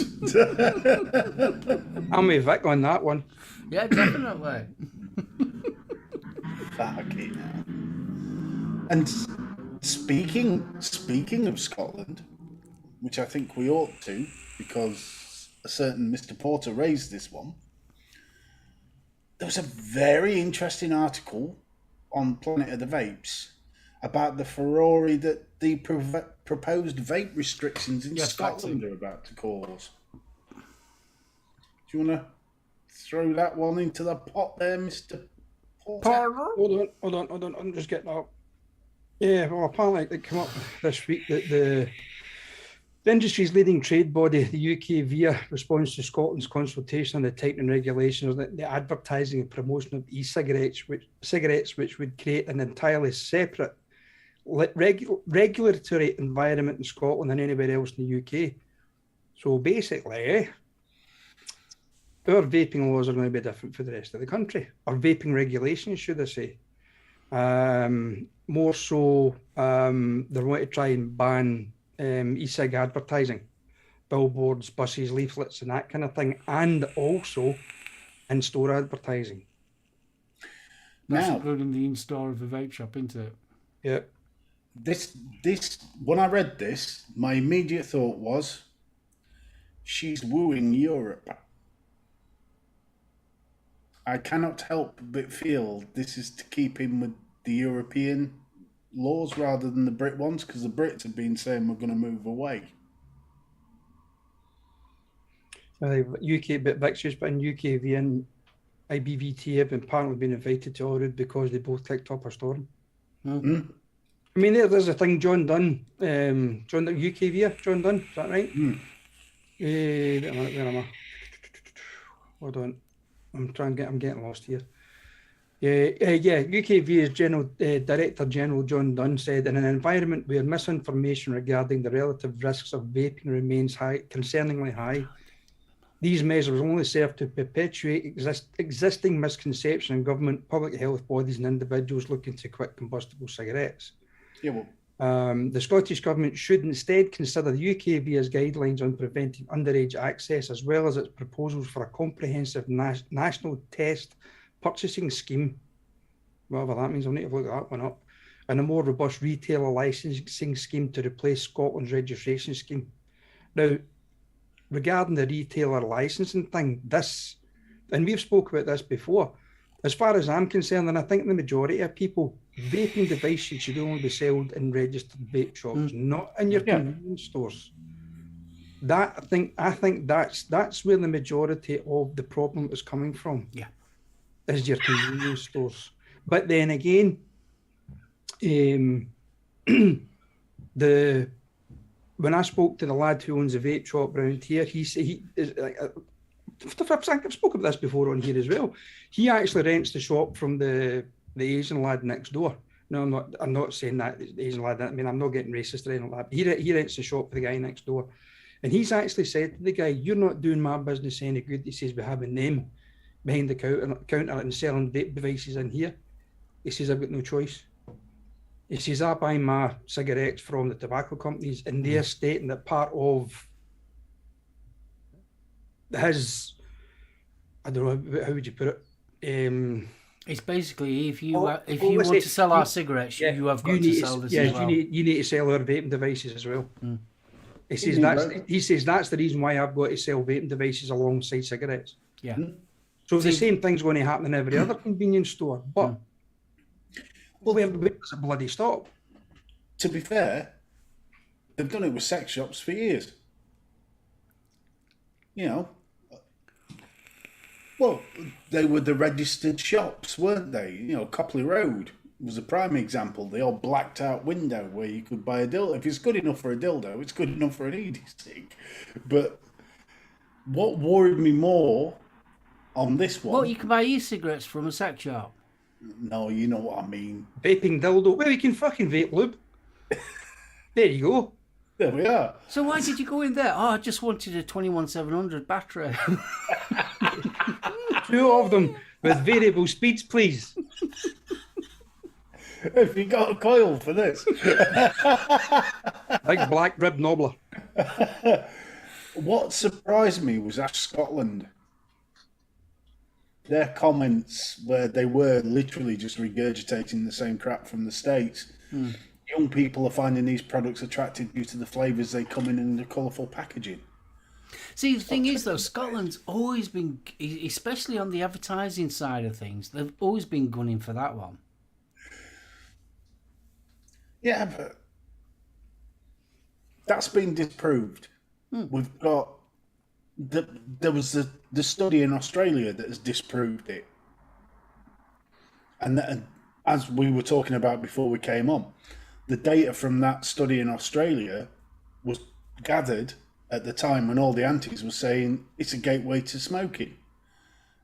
I'm with Vic on that one. Yeah, definitely. Fucking hell. And speaking of Scotland, which I think we ought to, because a certain Mr. Porter raised this one, there was a very interesting article on Planet of the Vapes about the furore that the proposed vape restrictions in Yes, Scotland Scotland. are about to cause. Do you want to throw that one into the pot there, Mr. Porter? Hold on. I'm just getting up. Yeah, well, apparently it came up this week that the industry's leading trade body, the UK VIA, responds to Scotland's consultation on the tightening regulations, the advertising and promotion of e-cigarettes, which would create an entirely separate regulatory environment in Scotland than anywhere else in the UK. So basically, our vaping laws are going to be different for the rest of the country, or vaping regulations, should I say. More so, they're going to try and ban e-cig advertising, billboards, buses, leaflets, and that kind of thing, and also in-store advertising. That's Now, including the in-store of a vape shop, isn't it? Yeah. this when I read this, my immediate thought was, she's wooing Europe. I cannot help but feel this is to keep in with the European laws rather than the Brit ones, because the Brits have been saying we're going to move away. UK Bitbixers, but in UKV and IBVT have apparently been invited to Allroad because they both kicked up a storm. Mm. I mean, there's a thing, John Dunn, UKV, John Dunn, is that right? Wait a minute, where am I? Hold on, I'm getting lost here. UKV's Director General John Dunn said, in an environment where misinformation regarding the relative risks of vaping remains concerningly high, these measures only serve to perpetuate existing misconception in government, public health bodies and individuals looking to quit combustible cigarettes. Yeah, well, the Scottish Government should instead consider the UKV's guidelines on preventing underage access, as well as its proposals for a comprehensive national test purchasing scheme, whatever that means. I'll need to look that one up, and a more robust retailer licensing scheme to replace Scotland's registration scheme. Now, regarding the retailer licensing thing, this, and we've spoke about this before, as far as I'm concerned, and I think the majority of people, vaping devices should only be sold in registered vape shops, not in your convenience stores. That I think that's where the majority of the problem is coming from. Yeah, is your convenience stores. But then again, when I spoke to the lad who owns a vape shop around here, he said I've spoken about this before on here as well. He actually rents the shop from the Asian lad next door. No, I'm not saying that the Asian lad. I mean, I'm not getting racist or anything like that. He rents the shop for the guy next door, and he's actually said to the guy, "You're not doing my business any good." He says, "By having them behind the counter and selling vape devices in here." He says, "I've got no choice." He says, "I buy my cigarettes from the tobacco companies, and they're stating that part of his, I don't know, how would you put it? It's basically if you want to sell our cigarettes, you have got to sell this as well. You need to sell our vaping devices as well." He says that's the reason why I've got to sell vaping devices alongside cigarettes. Yeah. So the same thing's going to happen in every other convenience store, but where does it bloody stop? To be fair, they've done it with sex shops for years. You know, well, they were the registered shops, weren't they? You know, Copley Road was a prime example. The old blacked out window where you could buy a dildo. If it's good enough for a dildo, it's good enough for an e-stick. But what worried me more on this one... Well, you can buy e-cigarettes from a sex shop. No, you know what I mean. Vaping dildo. Well, you can fucking vape lube. There you go. There we are. So why did you go in there? Oh, I just wanted a 21700 battery. 2 of them with variable speeds, please. Have you got a coil for this? Big black rib knobbler. What surprised me was Ash Scotland. Their comments where they were literally just regurgitating the same crap from the States. Young people are finding these products attractive due to the flavours they come in the colourful packaging. See, the thing is, though, Scotland's always been, especially on the advertising side of things, they've always been gunning for that one. Yeah, but that's been disproved. We've got... There was the study in Australia that has disproved it. And as we were talking about before we came on, the data from that study in Australia was gathered at the time when all the antis were saying it's a gateway to smoking.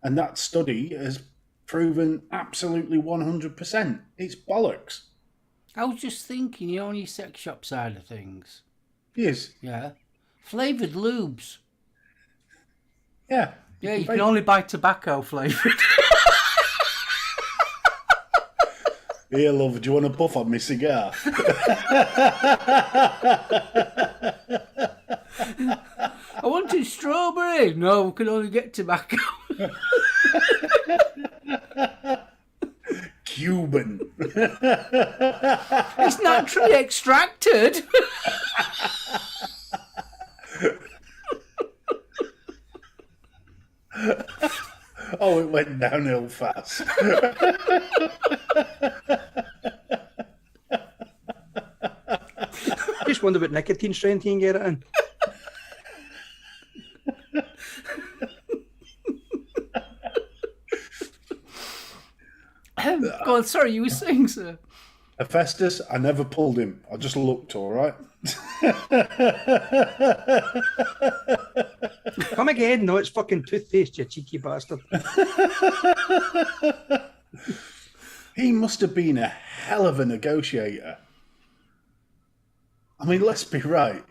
And that study has proven absolutely 100%. It's bollocks. I was just thinking, on your sex shop side of things. Yes. Yeah. Flavoured lubes. Yeah. Yeah, you can only buy tobacco flavoured. Here, love, do you want a puff on my cigar? I wanted strawberry. No, we can only get tobacco. Cuban. It's naturally extracted. Oh, it went downhill fast. Just wonder what nicotine strength you can get it in. Go on, sorry, you were saying, sir. Hephaestus, I never pulled him. I just looked, all right? Come again? No, it's fucking toothpaste, you cheeky bastard. He must have been a hell of a negotiator. I mean, let's be right.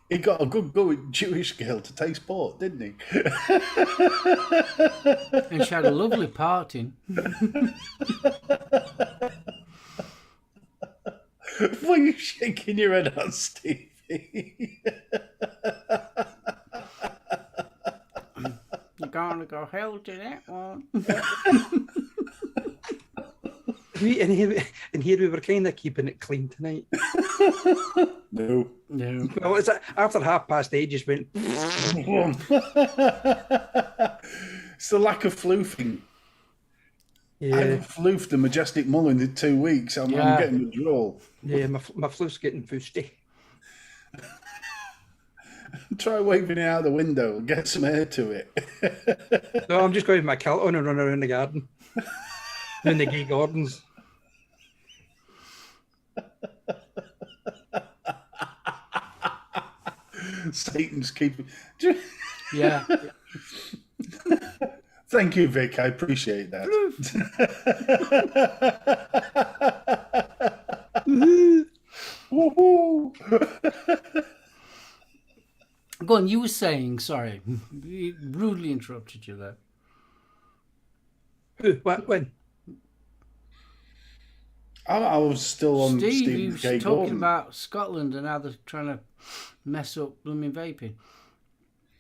He got a good going Jewish girl to taste port, didn't he? And she had a lovely parting. What are you shaking your head at, Stevie? You're gonna go hell to that one. And here we were kind of keeping it clean tonight. No. No. Well, it's after 8:30, just went. It's the lack of floofing. I Yeah, haven't floofed the Majestic Mullen in 2 weeks. I'm getting the drawl. yeah, my flu's getting fusty. Try waving it out the window and get some air to it. No, I'm just going with my kilt on and run around the garden. In the gay gardens. Satan's keeping. Yeah. Thank you, Vic. I appreciate that. Woohoo! Go on, you were saying, sorry. Rudely interrupted you there. Who? What? When? I was still on Steve, Stephen you was K. talking Gordon. about Scotland and how they're trying to mess up blooming vaping.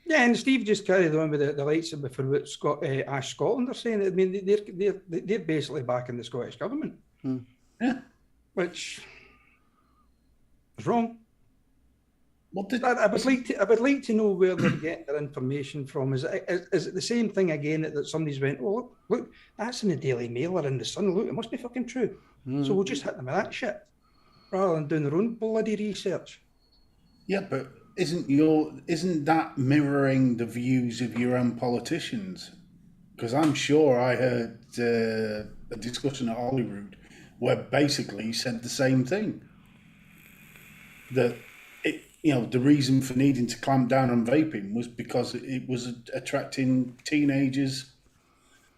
Yeah, and Steve just carried on with the lights for what Ash Scotland are saying. I mean, they're basically backing the Scottish government, Yeah. which is wrong. What did I would like to know where they're getting their information from. Is it the same thing again that somebody's went, oh look, that's in the Daily Mail or in the Sun. Look, it must be fucking true. So we'll just hit them with that shit rather than doing their own bloody research. Yeah, but isn't that mirroring the views of your own politicians? Because I'm sure I heard a discussion at Holyrood where basically he said the same thing. That the reason for needing to clamp down on vaping was because it was attracting teenagers,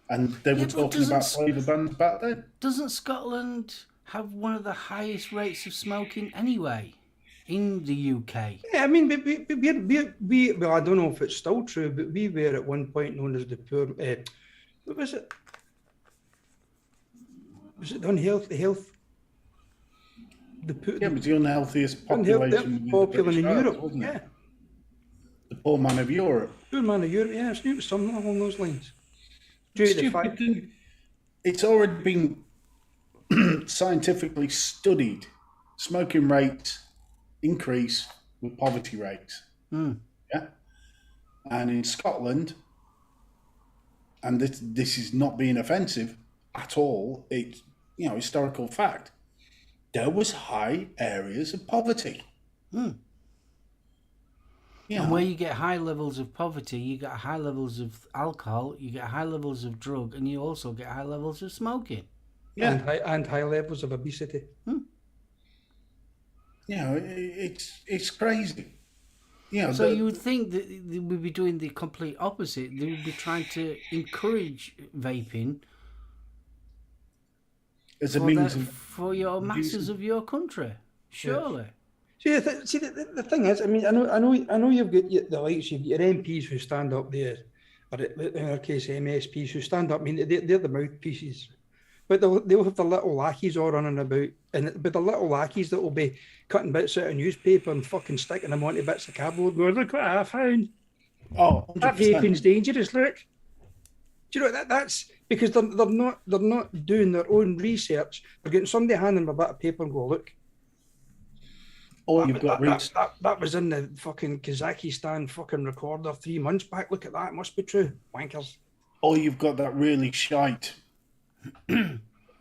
and they were talking about flavour bans back then. Doesn't Scotland have one of the highest rates of smoking anyway in the UK? Yeah, I mean, we well, I don't know if it's still true, but we were at one point known as the poor. What was it? Was it the unhealthy health? Yeah, but the unhealthiest population popular in Europe, wasn't it? yeah. The poor man of Europe. Poor man of Europe, yeah, it was something along those lines. Due to the fact, It's already been scientifically studied. Smoking rates increase with poverty rates. Yeah, and in Scotland, and this is not being offensive at all. It's historical fact. There was high areas of poverty. And where you get high levels of poverty, you get high levels of alcohol, you get high levels of drug, and you also get high levels of smoking. Yeah, and high levels of obesity. It's crazy. So you would think that they would be doing the complete opposite. They would be trying to encourage vaping as a means for your masses of your country, surely. The thing is, I mean, I know you've got the likes, you've got your MPs who stand up there, or in our case, MSPs who stand up. I mean, they're the mouthpieces, but they'll have the little lackeys all running about, and but the little lackeys that will be cutting bits out of newspaper and fucking sticking them onto bits of cardboard, going, "Look what I found. Oh, That 100%. vaping's dangerous. Look." Do you know that's because they're not doing their own research. They're getting somebody handing them a bit of paper and go, "Look, Or you've got that was in the fucking Kazakhstan fucking recorder 3 months back. Look at that. It must be true. Wankers." or you've got that really shite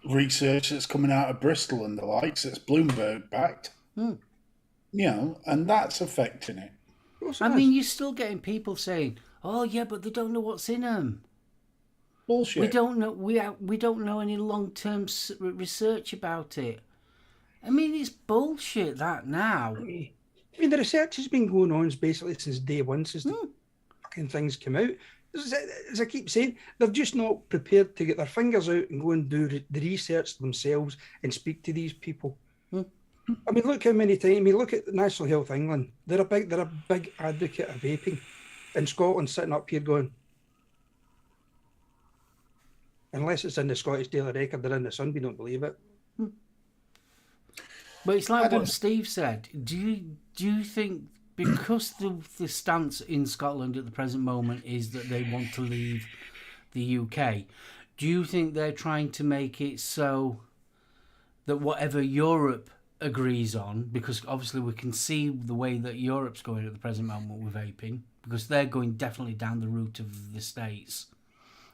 research that's coming out of Bristol and the likes that's Bloomberg backed. You know, and that's affecting it. I mean, you're still getting people saying, "Oh yeah, but they don't know what's in them. Bullshit. We don't know. We don't know any long-term research about it." I mean, it's bullshit that now. I mean, the research has been going on basically since day one, since the fucking things came out. As I keep saying, they're just not prepared to get their fingers out and go and do the research themselves and speak to these people. I mean, look how many times. I mean, look at National Health England. They're a big advocate of vaping. In Scotland, sitting up here going, unless it's in the Scottish Daily Record, they're in the Sun. We don't believe it. But it's like what Steve said. Do you think because the stance in Scotland at the present moment is that they want to leave the UK, do you think they're trying to make it so that whatever Europe agrees on, because obviously we can see the way that Europe's going at the present moment with vaping, because they're going definitely down the route of the States.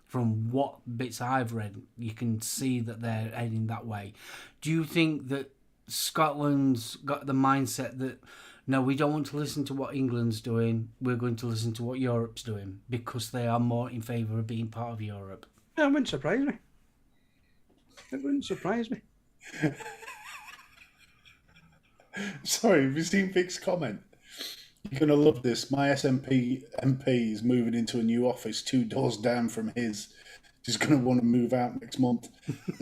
From what bits I've read, you can see that they're heading that way. Do you think that Scotland's got the mindset that, no, we don't want to listen to what England's doing, we're going to listen to what Europe's doing, because they are more in favour of being part of Europe? That wouldn't surprise me. It wouldn't surprise me. Sorry, have you seen Vic's comment? You're going to love this. My SNP MP is moving into a new office 2 doors down from his. He's going to want to move out next month.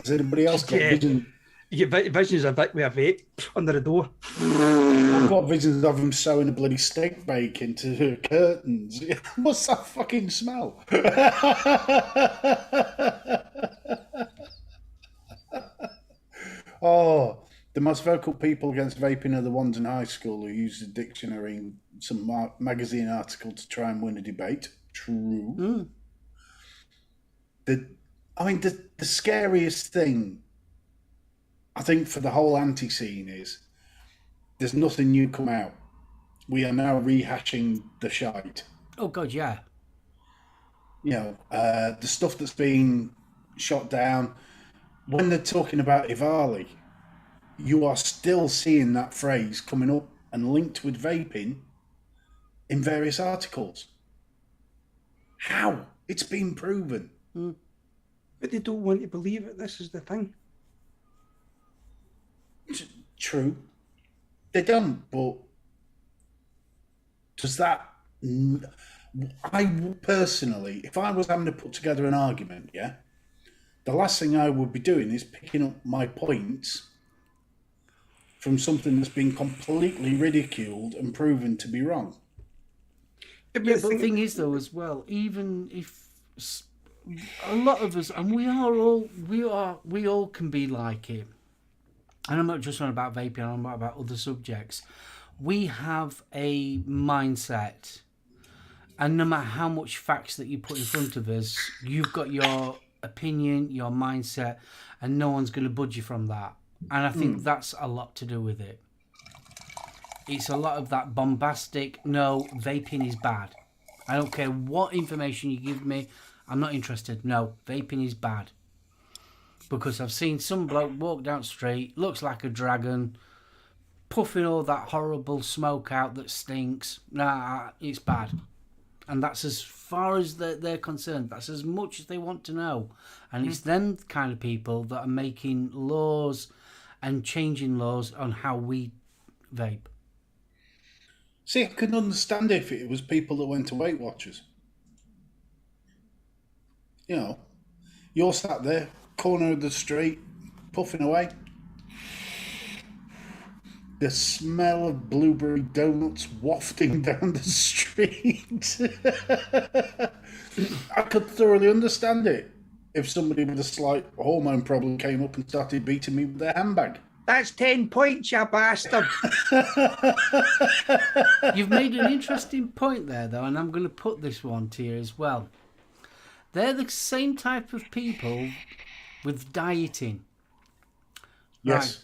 Has anybody else got vision? You get visions of Vic with a vape under the door. I've got visions of him sewing a bloody steak bake into her curtains. What's that fucking smell? Oh, the most vocal people against vaping are the ones in high school who use the dictionary and some magazine article to try and win a debate. True. The scariest thing, I think, for the whole anti-scene is there's nothing new come out. We are now rehashing the shite. Oh, God, yeah. You know, the stuff that's been shot down. When they're talking about Ivali, you are still seeing that phrase coming up and linked with vaping in various articles. How? It's been proven. But they don't want to believe it. This is the thing. True. They don't, but does that... I personally, if I was having to put together an argument, yeah, the last thing I would be doing is picking up my points from something that's been completely ridiculed and proven to be wrong. Yeah, but the thing is, though, as well, even if a lot of us, and we all can be like it, and I'm not just on about vaping, I'm about other subjects. We have a mindset, and no matter how much facts that you put in front of us, you've got your opinion, your mindset, and no one's going to budge you from that. And I think that's a lot to do with it. It's a lot of that bombastic, no, vaping is bad. I don't care what information you give me, I'm not interested. No, vaping is bad. Because I've seen some bloke walk down the street, looks like a dragon, puffing all that horrible smoke out that stinks. Nah, it's bad. And that's as far as they're concerned. That's as much as they want to know. And it's them kind of people that are making laws and changing laws on how we vape. See, I could understand if it was people that went to Weight Watchers. You know, you're sat there, corner of the street, puffing away. the smell of blueberry donuts wafting down the street. I could thoroughly understand it if somebody with a slight hormone problem came up and started beating me with their handbag. That's 10 points, you bastard. You've made an interesting point there, though, and I'm going to put this one to you as well. They're the same type of people with dieting. Yes. Right.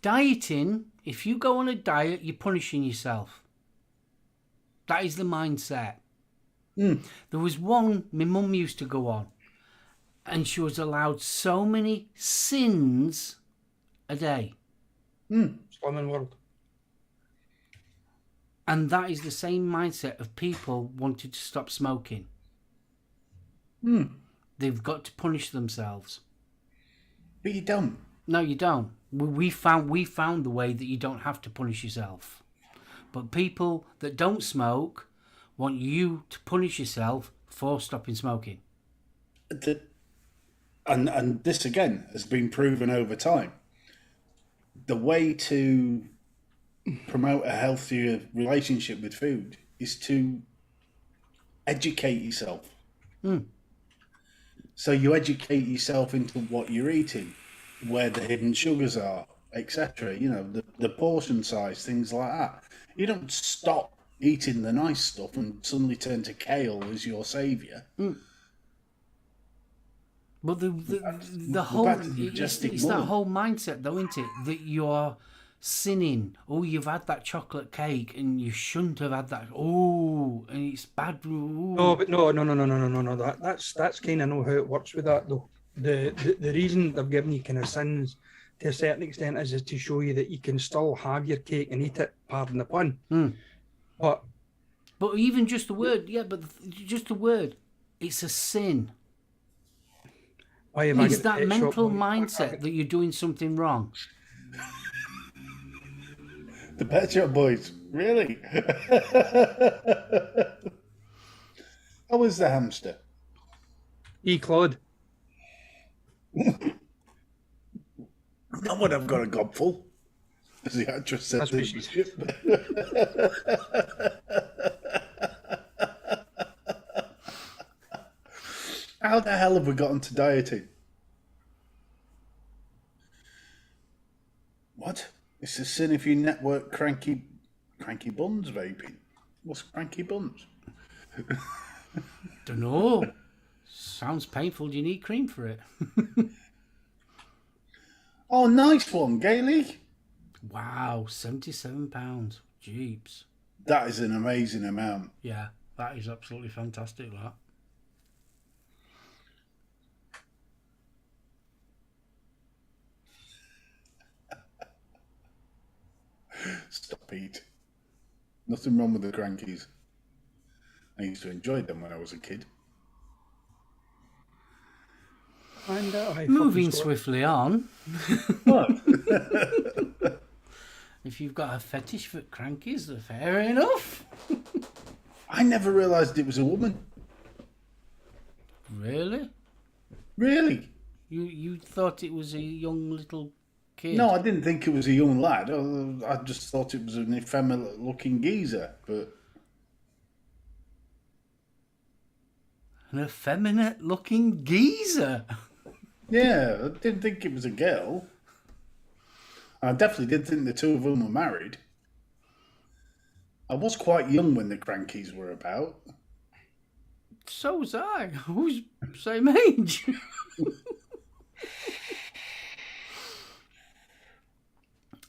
Dieting, if you go on a diet, you're punishing yourself. That is the mindset. There was one my mum used to go on, and she was allowed so many sins a day. Slimming world. And that is the same mindset of people wanting to stop smoking. They've got to punish themselves. But you don't. No, you don't. We found the way that you don't have to punish yourself. But people that don't smoke want you to punish yourself for stopping smoking. And this again has been proven over time. The way to promote a healthier relationship with food is to educate yourself. So you educate yourself into what you're eating, where the hidden sugars are, etc. You know, the portion size, things like that. You don't stop eating the nice stuff and suddenly turn to kale as your saviour. But the whole it's that whole mindset, though, isn't it? That you're sinning. Oh, you've had that chocolate cake and you shouldn't have had that. Oh, and it's bad. Ooh. No, but no. That's kind of know how it works with that though. The reason they've given you kind of sins to a certain extent is to show you that you can still have your cake and eat it. Pardon the pun. But even just the word, just the word, it's a sin. It's that mental mindset that you're doing something wrong. The Pet Shop Boys, really? How was the hamster? Claude. Not when I've got a gobful, as the actress said. That's what she said. How the hell have we got into dieting? What? It's a sin if you network cranky buns vaping. What's cranky buns? Don't know. Sounds painful. Do you need cream for it? Oh, nice one, Gailey. Wow, £77. Jeeps. That is an amazing amount. Yeah, that is absolutely fantastic, that. Stop eating. Nothing wrong with the crankies. I used to enjoy them when I was a kid. Moving swiftly on. What? If you've got a fetish for crankies, then fair enough. I never realised it was a woman. Really? Really? You thought it was a young little kid? No, I didn't think it was a young lad. I just thought it was an effeminate-looking geezer. But An effeminate-looking geezer? yeah, I didn't think it was a girl. I definitely didn't think the two of them were married. I was quite young when the crankies were about. So was I. Who's same age?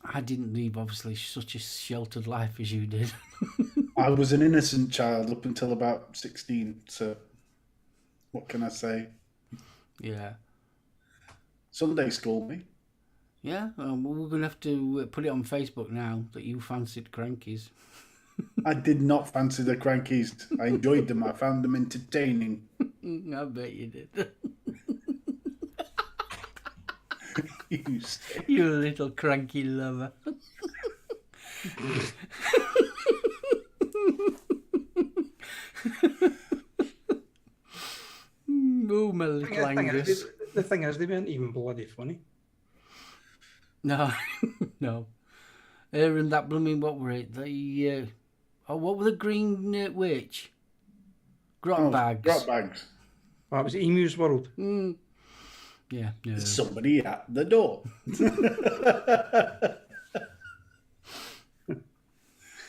I didn't live, obviously, such a sheltered life as you did. I was an innocent child up until about 16, so what can I say? Yeah. Sunday schooled me. Yeah, we're going to have to put it on Facebook now that you fancied crankies. I did not fancy the crankies. I enjoyed them. I found them entertaining. I bet you did. You say. You little cranky lover. Oh, my little Angus. The thing is, they weren't even bloody funny. No, no. Her and that blooming, what were it? What were the green witch? Grot bags. Grot bags. That was Emu's World. Yeah, no. Somebody at the door.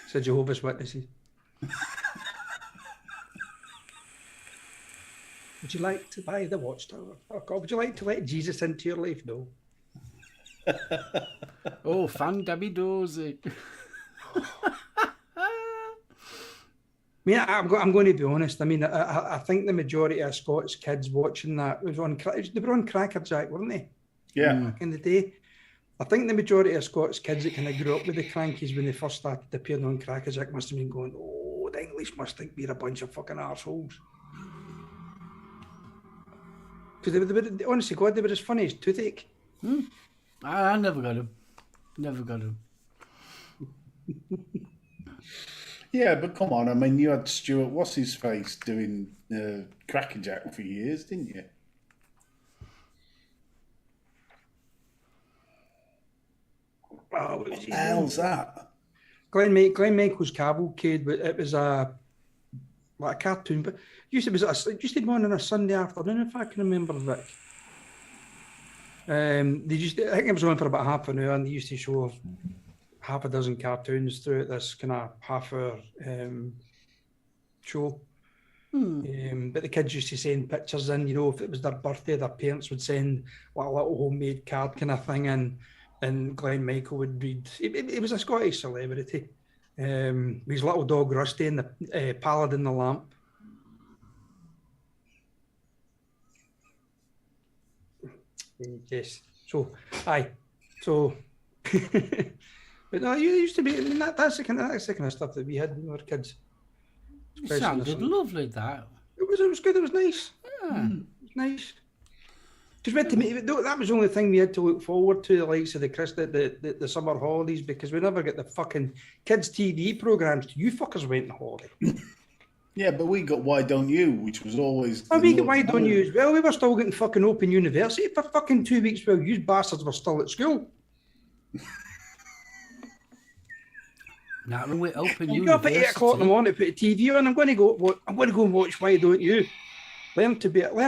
So Jehovah's Witnesses. Would you like to buy the watchtower? Oh God, would you like to let Jesus into your life? No. Oh, fan dabby dozy. I mean, I'm going to be honest. I mean, I think the majority of Scots kids watching that they were on Cracker Jack, weren't they? Yeah. Back in the day. I think the majority of Scots kids that kind of grew up with the Crankies when they first started appearing on Cracker Jack must have been going, oh, the English must think we're a bunch of fucking arseholes. Because they were, honestly, God, they were as funny as Toothache. I never got him. Never got him. Yeah, but come on. I mean, you had Stuart What's-His-Face doing Crackerjack for years, didn't you? Oh, What the hell's that? Glenn Michael's Cavalcade, but it was a cartoon, but used to be on a Sunday afternoon, if I can remember, Vic. I think it was on for about half an hour, and they used to show half a dozen cartoons throughout this kind of half-hour show. But the kids used to send pictures in, you know, if it was their birthday, their parents would send like a little homemade card kind of thing in, and Glenn Michael would read. He was a Scottish celebrity. His little dog Rusty and the Paladin the Lamp. Yes. So, aye. So, but no, you used to be. I mean, that's the kind of stuff that we had when we were kids. It sounded lovely, that. It was good. It was nice. Yeah. It was nice. Because we had to make, that was the only thing we had to look forward to, the likes of the summer holidays, because we never get the fucking kids' TV programs. You fuckers went on holiday. Yeah, but we got Why Don't You, which was always... Oh, we got Why Don't You as well. We were still getting fucking Open University for fucking 2 weeks while you bastards were still at school. Now, when we open You go up at 8 o'clock in the morning to put the TV on. I'm going to go and watch Why Don't You. Learn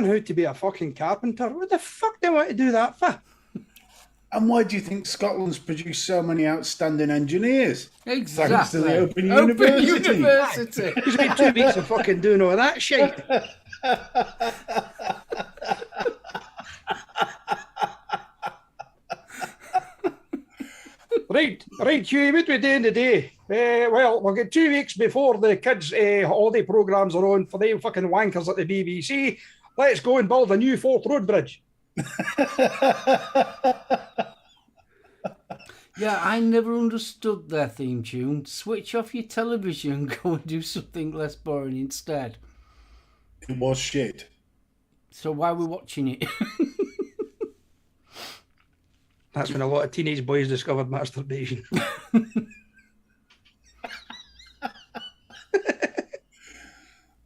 how to be a fucking carpenter. What the fuck do I want to do that for? And why do you think Scotland's produced so many outstanding engineers? Exactly. Thanks to the Open University. Because we had 2 weeks of fucking doing all that shit. Right, Hughie, what we doing today? Well, we'll get 2 weeks before the kids' holiday programmes are on for the fucking wankers at the BBC. Let's go and build a new Forth Road Bridge. Yeah, I never understood their theme tune. Switch off your television and go and do something less boring instead. It was shit. So why are we watching it? That's when a lot of teenage boys discovered masturbation.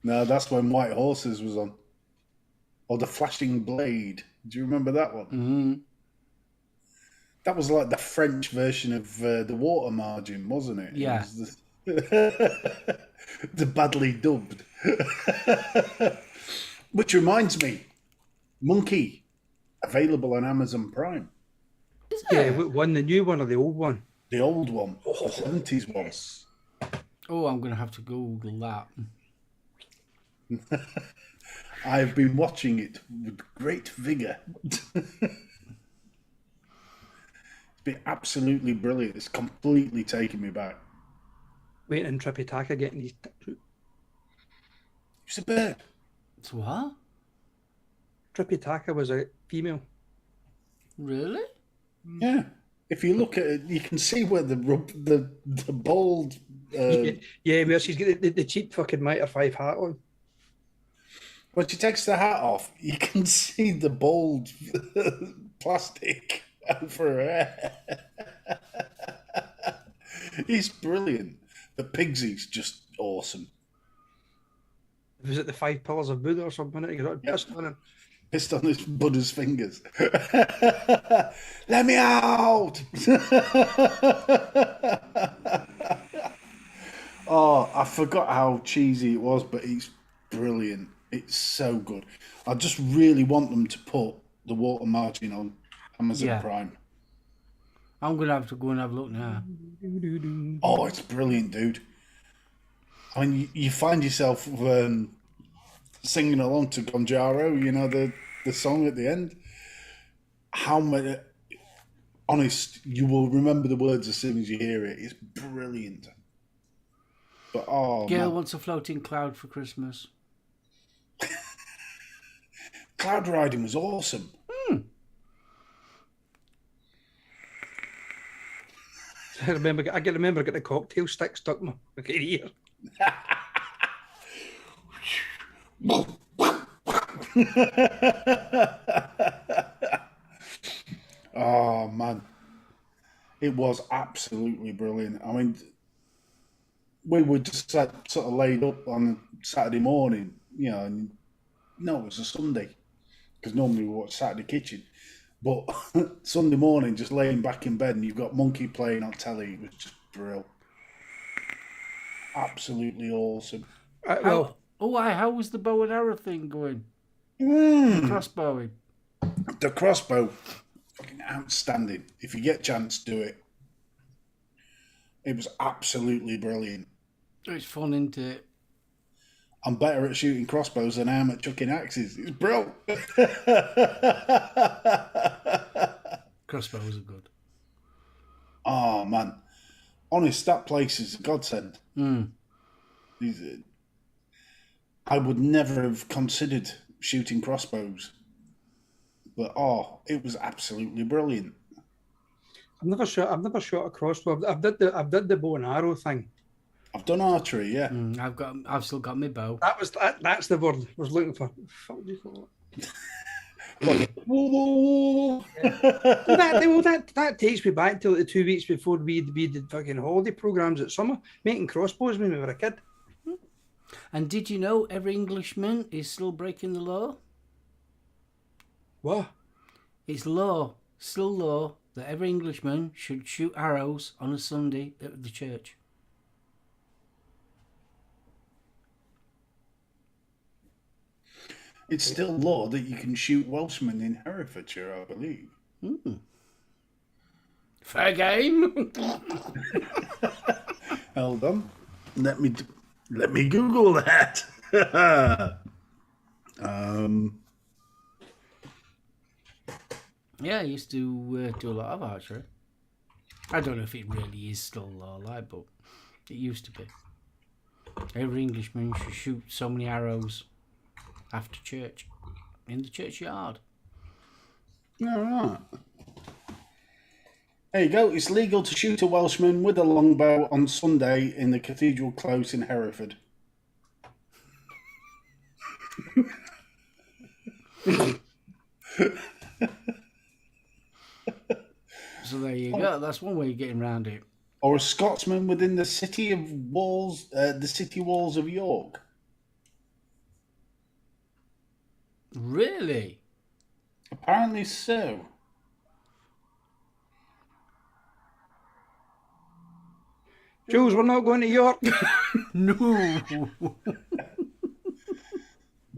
No, that's when White Horses was on. Or The Flashing Blade. Do you remember that one? Mm-hmm. That was like the French version of The Water Margin, wasn't it? Yeah. It was the badly dubbed. Which reminds me, Monkey, available on Amazon Prime. Is Yeah, it? one, the new one or the old one? The old one, the 70s one. Oh, I'm going to have to Google that. I've been watching it with great vigour. It's been absolutely brilliant. It's completely taken me back. Waiting in Tripitaka getting his... It's a bird. It's what? Tripitaka was a female. Really? Yeah. If you look at it, you can see where the bald... Yeah, where she's got the cheap fucking Mitre 5 hat on. When she takes the hat off, you can see the bald plastic over her hair. He's brilliant. The Pigsy's just awesome. Was it the 5 Pillars of Buddha or something? That's stunning. pissed on his Buddha's fingers. Let me out! Oh, I forgot how cheesy it was, but it's brilliant. It's so good. I just really want them to put the water margin on Amazon Yeah. Prime. I'm going to have to go and have a look now. Oh, it's brilliant, dude. I mean, you find yourself singing along to Gonjaro, you know, the song at the end. How many... Honest, you will remember the words as soon as you hear it. It's brilliant. But, oh, Gail man. wants a floating cloud for Christmas. Cloud riding was awesome. I remember getting a cocktail stick stuck in my ear. Oh, man. It was absolutely brilliant. I mean, we were just sort of laid up on Saturday morning, you know, and no, it was a Sunday, because normally we watch Saturday Kitchen. But Sunday morning, just laying back in bed and you've got Monkey playing on telly, it was just brilliant. Absolutely awesome. Well, How was the bow and arrow thing going? Crossbowing. The crossbow, fucking outstanding. If you get a chance, do it. It was absolutely brilliant. It's fun, isn't it? I'm better at shooting crossbows than I am at chucking axes. It's brilliant. Crossbows are good. Oh, man. Honest, that place is a godsend. I would never have considered shooting crossbows. But, it was absolutely brilliant. I've never shot a crossbow. I've did the bow and arrow thing. I've done archery, yeah. I've still got my bow. That's the word I was looking for. Fuck do you call it? That takes me back to the 2 weeks before we did fucking holiday programs at summer, making crossbows when we were a kid. And did you know every Englishman is still breaking the law? What? It's still law, that every Englishman should shoot arrows on a Sunday at the church. It's still law that you can shoot Welshmen in Herefordshire, I believe. Fair game. Hold on. Let me Google that. Yeah, I used to do a lot of archery. I don't know if it really is still law, but it used to be. Every Englishman should shoot so many arrows after church in the churchyard. All right. There you go. It's legal to shoot a Welshman with a longbow on Sunday in the Cathedral Close in Hereford. So there you go. That's one way of getting around it. Or a Scotsman within the city walls of York. Really? Apparently so. Jules, we're not going to York. No.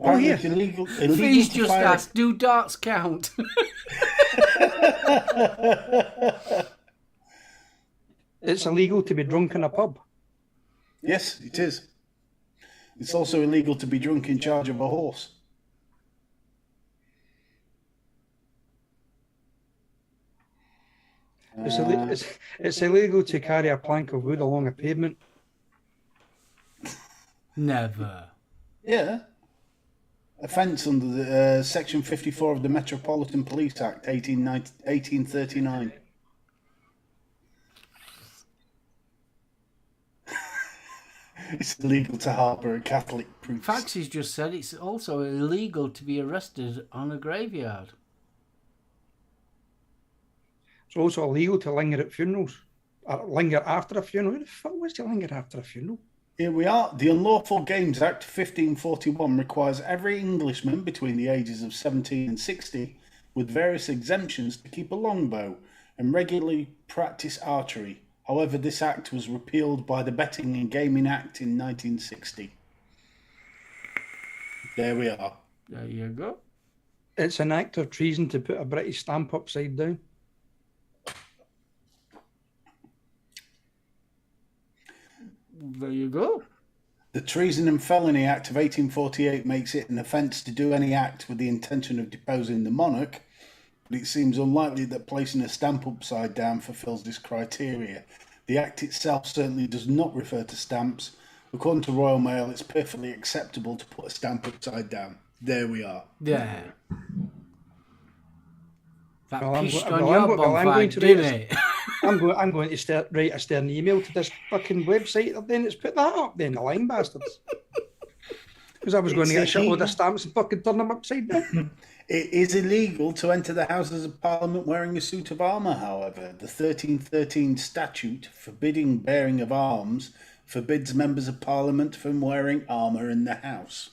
Apparently yeah. it's illegal Please to just fire ask, do darts count? It's illegal to be drunk in a pub. Yes, it is. It's also illegal to be drunk in charge of a horse. It's illegal to carry a plank of wood along a pavement. Never. Yeah. Offence under the Section 54 of the Metropolitan Police Act, 1839. It's illegal to harbour a Catholic priest. Faxes just said it's also illegal to be arrested on a graveyard. It's also illegal to linger at funerals. Or linger after a funeral. Who the fuck was to linger after a funeral? Here we are. The Unlawful Games Act 1541 requires every Englishman between the ages of 17 and 60, with various exemptions, to keep a longbow and regularly practice archery. However, this act was repealed by the Betting and Gaming Act in 1960. There we are. There you go. It's an act of treason to put a British stamp upside down. There you go. The Treason and Felony Act of 1848 makes it an offence to do any act with the intention of deposing the monarch, but it seems unlikely that placing a stamp upside down fulfills this criteria. The act itself certainly does not refer to stamps. According to Royal Mail, it's perfectly acceptable to put a stamp upside down. There we are. Yeah. That Well, pished I'm on go- your I'm go- well, I'm going bonfire, to didn't raise- it? I'm going to write a stern email to this fucking website. Then it's put that up. Then the lying bastards. Because I was going to get a shitload of stamps and fucking turn them upside down. It is illegal to enter the Houses of Parliament wearing a suit of armour, however. The 1313 statute forbidding bearing of arms forbids members of Parliament from wearing armour in the House.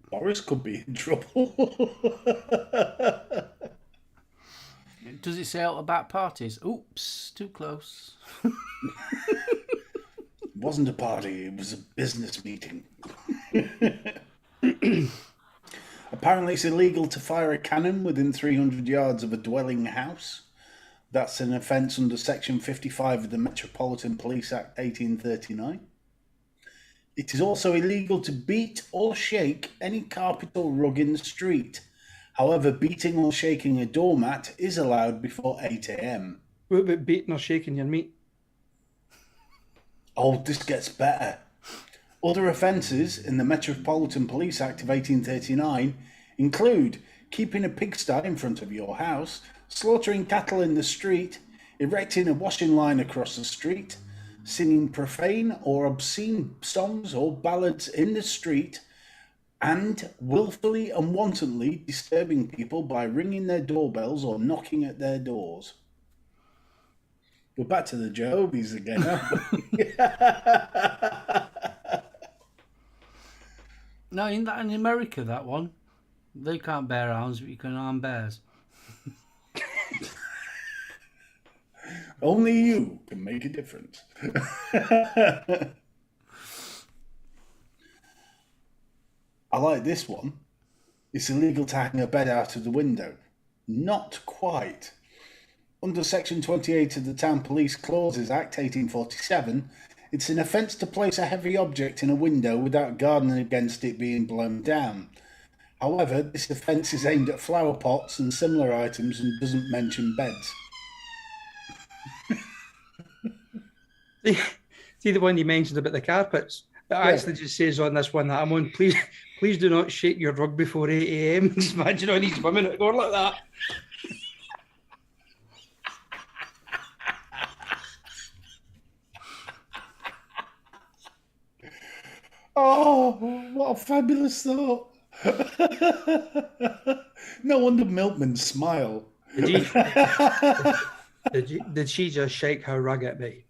Boris could be in trouble. Does it say out about parties? Oops, too close. It wasn't a party, it was a business meeting. Apparently it's illegal to fire a cannon within 300 yards of a dwelling house. That's an offence under Section 55 of the Metropolitan Police Act 1839. It is also illegal to beat or shake any carpet or rug in the street. However, beating or shaking a doormat is allowed before 8 a.m. What about beating or shaking your meat? Oh, this gets better. Other offences in the Metropolitan Police Act of 1839 include keeping a pigsty in front of your house, slaughtering cattle in the street, erecting a washing line across the street, singing profane or obscene songs or ballads in the street, and willfully and wantonly disturbing people by ringing their doorbells or knocking at their doors. We're back to the Jehovah's again, aren't we? No, in America, that one. They can't bear arms, but you can arm bears. Only you can make a difference. I like this one. It's illegal to hang a bed out of the window. Not quite. Under Section 28 of the Town Police Clauses Act 1847, it's an offence to place a heavy object in a window without guarding against it being blown down. However, this offence is aimed at flower pots and similar items and doesn't mention beds. See the one you mentioned about the carpets? It actually just says on this one that I'm on, please do not shake your rug before 8 a.m. Just imagine all these women that go like that. Oh, what a fabulous thought. No wonder Milkman smile. Did she just shake her rug at me?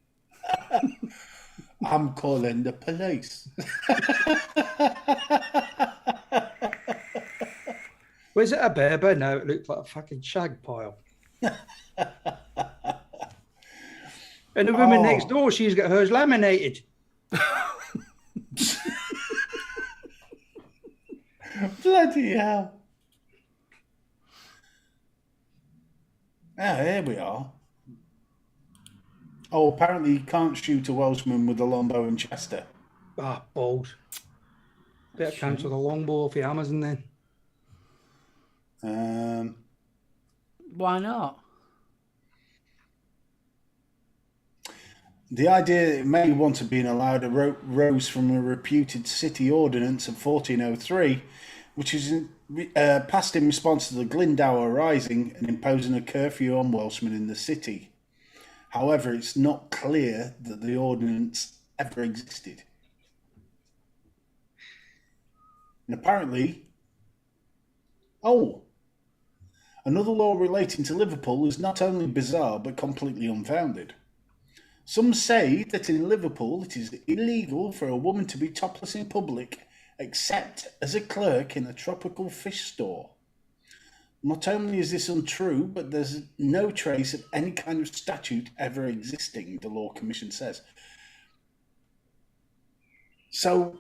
I'm calling the police. Was it a baby? No, it looked like a fucking shag pile. And the woman next door, she's got hers laminated. Bloody hell. Ah, here we are. Oh, apparently you can't shoot a Welshman with a longbow and Chester. Ah, balls. Better cancel the longbow off the Amazon then. Why not? The idea it may want to be allowed arose from a reputed city ordinance of 1403, which is passed in response to the Glendower Rising and imposing a curfew on Welshmen in the city. However, it's not clear that the ordinance ever existed. And apparently, another law relating to Liverpool is not only bizarre but completely unfounded. Some say that in Liverpool it is illegal for a woman to be topless in public except as a clerk in a tropical fish store. Not only is this untrue, but there's no trace of any kind of statute ever existing, the Law Commission says. So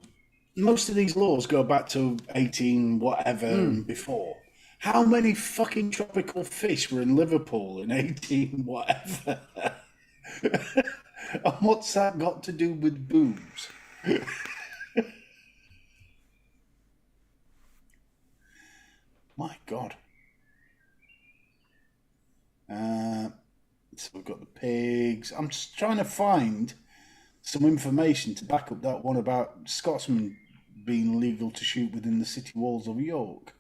most of these laws go back to 18 whatever and before. How many fucking tropical fish were in Liverpool in 18 whatever? And what's that got to do with boobs? My God. So we've got the pigs. I'm just trying to find some information to back up that one about Scotsmen being legal to shoot within the city walls of York.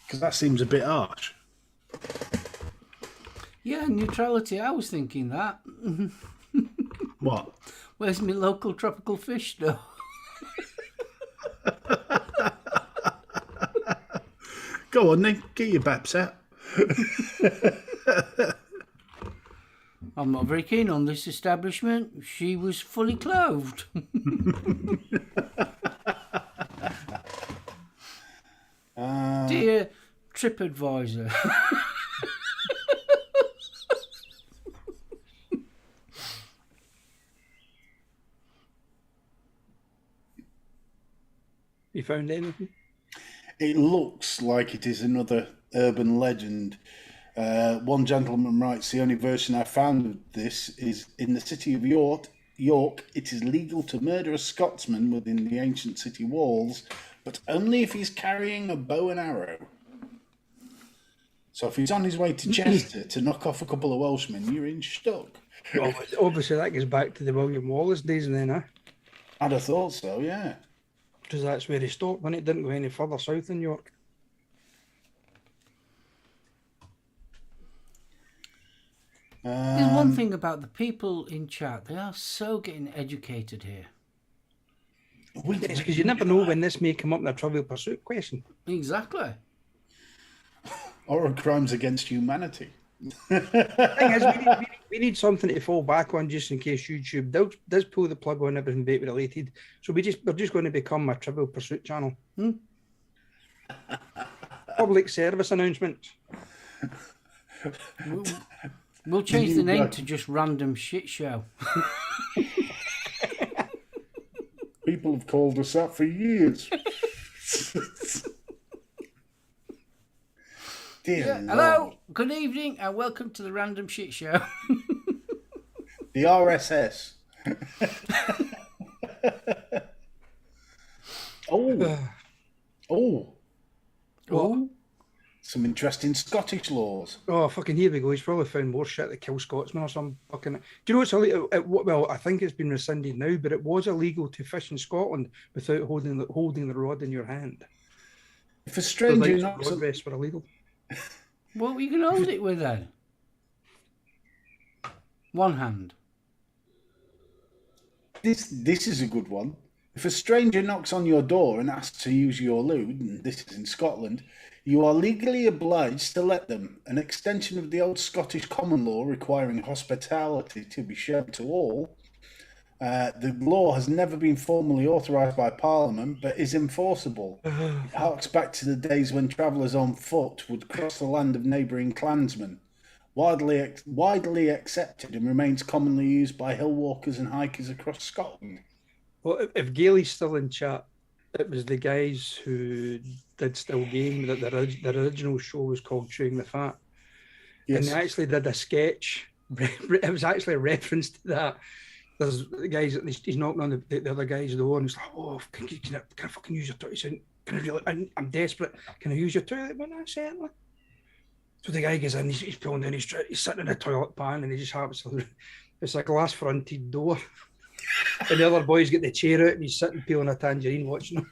Because that seems a bit harsh. Yeah, neutrality. I was thinking that. What? Where's my local tropical fish store? Go on then, get your baps out. I'm not very keen on this establishment. She was fully clothed. Dear TripAdvisor. You found anything? It looks like it is another urban legend. One gentleman writes, the only version I found of this is in the city of York, it is legal to murder a Scotsman within the ancient city walls, but only if he's carrying a bow and arrow. So if he's on his way to Chester to knock off a couple of Welshmen, you're in stuck. Obviously, that goes back to the William Wallace days, and then, I'd have thought so, yeah. because that's where he stopped when it didn't go any further south in York. There's one thing about the people in chat. They are so getting educated here. It's because you never know when this may come up in a Trivial Pursuit question. Exactly. Or crimes against humanity. Thing is, we need something to fall back on just in case YouTube does pull the plug on everything vape related. So we're just going to become a Trivial Pursuit channel. Public service announcement. We'll change the name to just Random Shit Show. People have called us that for years. Dear Lord. Hello, good evening, and welcome to the Random Shit Show. The RSS. Oh. Some interesting Scottish laws. Oh, fucking here we go. He's probably found more shit that kills Scotsmen or some fucking... Do you know what's illegal? Well, I think it's been rescinded now, but it was illegal to fish in Scotland without holding the rod in your hand. If a stranger knocks rod rests were illegal. What were you going to hold it with then? One hand. This is a good one. If a stranger knocks on your door and asks to use your loo, and this is in Scotland, you are legally obliged to let them, an extension of the old Scottish common law requiring hospitality to be shown to all. The law has never been formally authorised by Parliament, but is enforceable. It harks back to the days when travellers on foot would cross the land of neighbouring clansmen. Widely accepted and remains commonly used by hill walkers and hikers across Scotland. Well, if Gailey's still in chat, it was the guys who did Still Game, that the original show was called Chewing the Fat. Yes. And they actually did a sketch. It was actually a reference to that. There's the guys, he's knocking on the other guy's door, and he's like, "Oh, can I fucking use your toilet?" He said, "Can I really? I'm desperate. Can I use your toilet?" Well, certainly. So the guy goes in, he's pulling down his he's sitting in a toilet pan, and he just happens to... It's a glass-fronted door. And the other boy's got the chair out, and he's sitting peeling a tangerine watching him.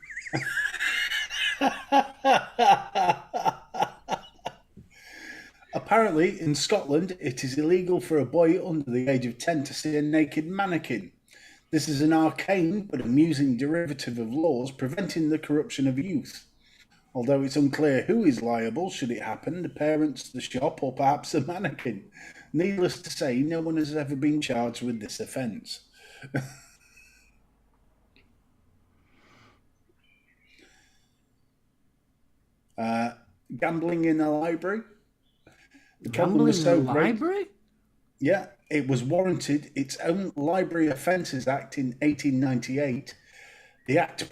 Apparently, in Scotland, it is illegal for a boy under the age of 10 to see a naked mannequin. This is an arcane but amusing derivative of laws preventing the corruption of youth. Although it's unclear who is liable should it happen, the parents, the shop, or perhaps a mannequin. Needless to say, no one has ever been charged with this offence. Gambling in a library. The problem was so great. Library? Yeah, it was warranted its own Library Offences Act in 1898. The Act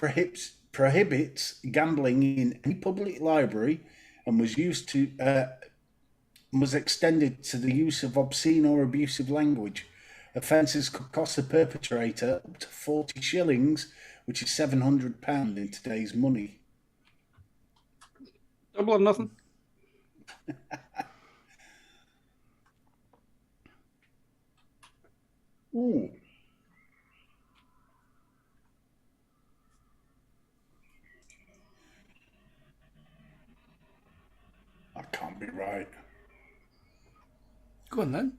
prohibits gambling in any public library and was extended to the use of obscene or abusive language. Offences could cost the perpetrator up to 40 shillings, which is £700 in today's money. Double or nothing. Ooh. That can't be right. Go on then.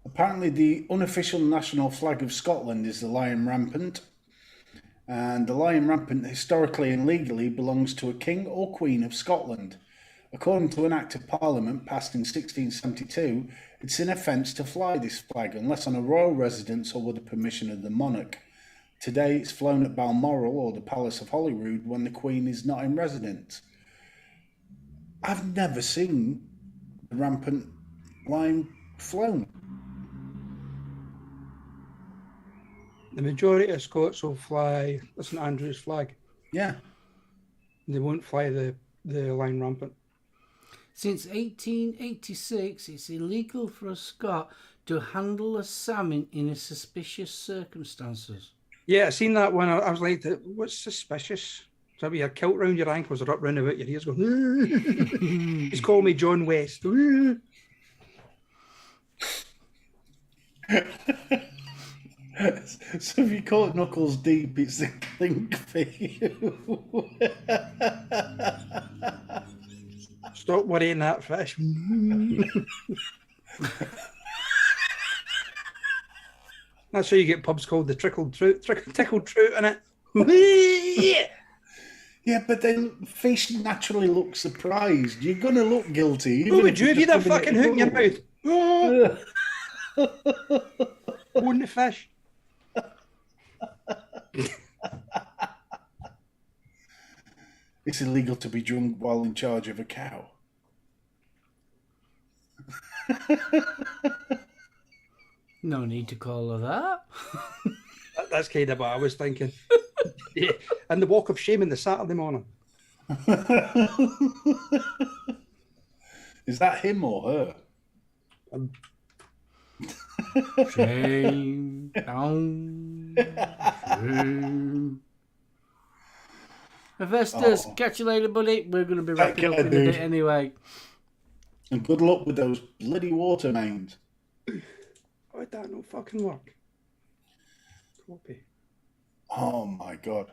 Apparently, the unofficial national flag of Scotland is the Lion Rampant. And the Lion Rampant, historically and legally, belongs to a king or queen of Scotland. According to an Act of Parliament passed in 1672, it's an offence to fly this flag unless on a royal residence or with the permission of the monarch. Today, it's flown at Balmoral or the Palace of Holyrood when the Queen is not in residence. I've never seen the rampant lion flown. The majority of Scots will fly the St Andrew's flag. Yeah. They won't fly the Lion Rampant. Since 1886, it's illegal for a Scot to handle a salmon in a suspicious circumstances. Yeah, I seen that one. I was like, what's suspicious? So your kilt round your ankles or up round about your ears going, he's called me John West. So if you caught Knuckles deep, it's the clink for you. Stop worrying that fish. That's how you get pubs called the tickled trout, in it. Yeah, but then fish naturally look surprised. You're going to look guilty. Who would you have you that fucking hook in your mouth? Own the fish. It's illegal to be drunk while in charge of a cow. No need to call her that. That's kind of what I was thinking. Yeah. And the walk of shame in the Saturday morning. Is that him or her? Shame down. Shame. Hephaestus, catch you later, buddy. We're going to be wrapping up in a bit anyway. And good luck with those bloody water mains. Why'd that not fucking work? Copy. Oh my god.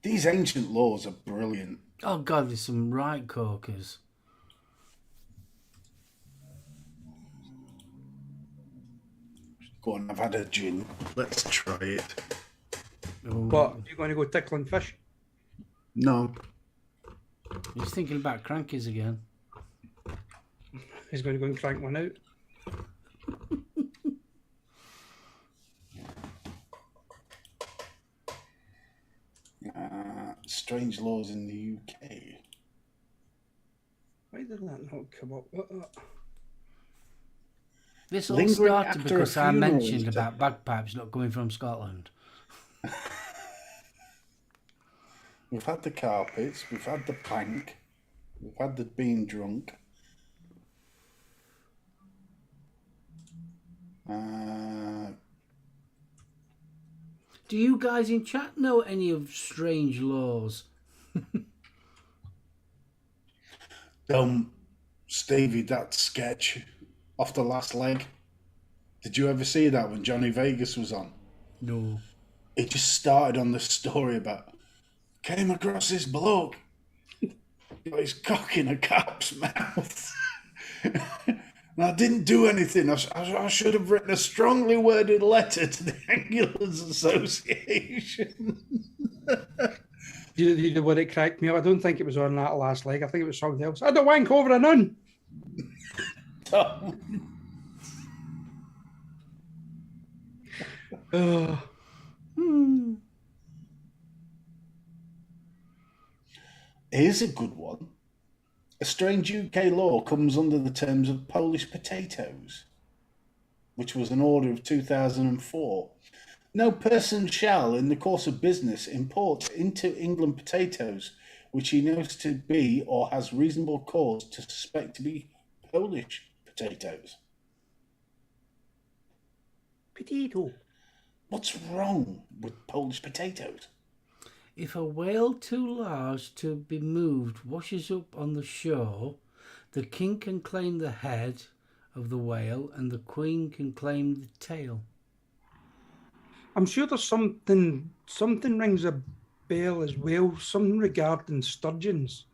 These ancient laws are brilliant. Oh God, there's some right corkers. Go on, I've had a gin. Let's try it. Ooh. What? You going to go tickling fish? No. He's thinking about crankies again. He's going to go and crank one out. Strange laws in the UK. Why did that not come up? This all Lingering started after because a I funeral, mentioned is it? about bagpipes not coming from Scotland. We've had the carpets, we've had the plank, we've had the being drunk. Do you guys in chat know any of strange laws? Stevie, that sketch off the last leg. Did you ever see that when Johnny Vegas was on? No. It just started on the story about came across this bloke. Got his cock in a cop's mouth. And I didn't do anything. I should have written a strongly worded letter to the Ambulance Association. You know what it cracked me up? I don't think it was on that last leg. I think it was something else. I had to wank over a nun. Oh, Here's a good one. A strange UK law comes under the terms of Polish potatoes, which was an order of 2004. No person shall, in the course of business, import into England potatoes which he knows to be or has reasonable cause to suspect to be Polish potatoes. potato. What's wrong with Polish potatoes? If a whale too large to be moved washes up on the shore, the king can claim the head of the whale and the queen can claim the tail. I'm sure there's something rings a bell as well. Something regarding sturgeons.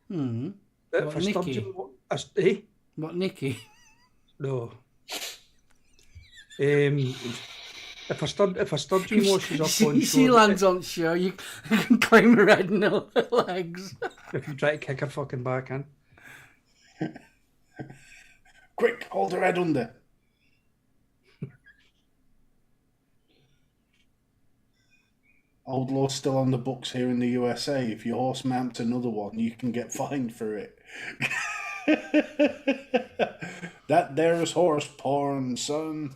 What, If a Nicky? sturgeon, eh? What, Nicky? No. If a sturgeon washes up on She shore, lands on shore, you can claim her head and her legs. if you try to kick her fucking back in. Quick, hold her head under. Old law's still on the books here in the USA. If your horse mounts another one, you can get fined for it. That there's horse porn, son.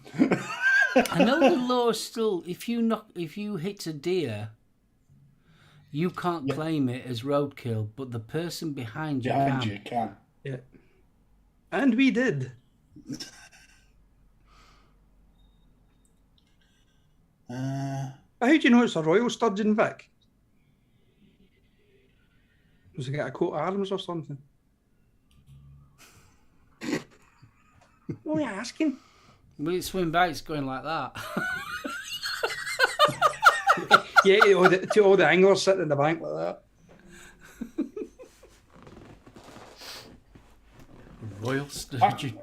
I know the law is still, if you hit a deer, you can't claim it as roadkill, but the person behind you can. Yeah. And we did. How do you know it's a royal sturgeon, Vic? Does he get a coat of arms or something? What are you asking? Will it swim by? It's going like that. Yeah, all the anglers sitting in the bank like that. Royal sturgeon.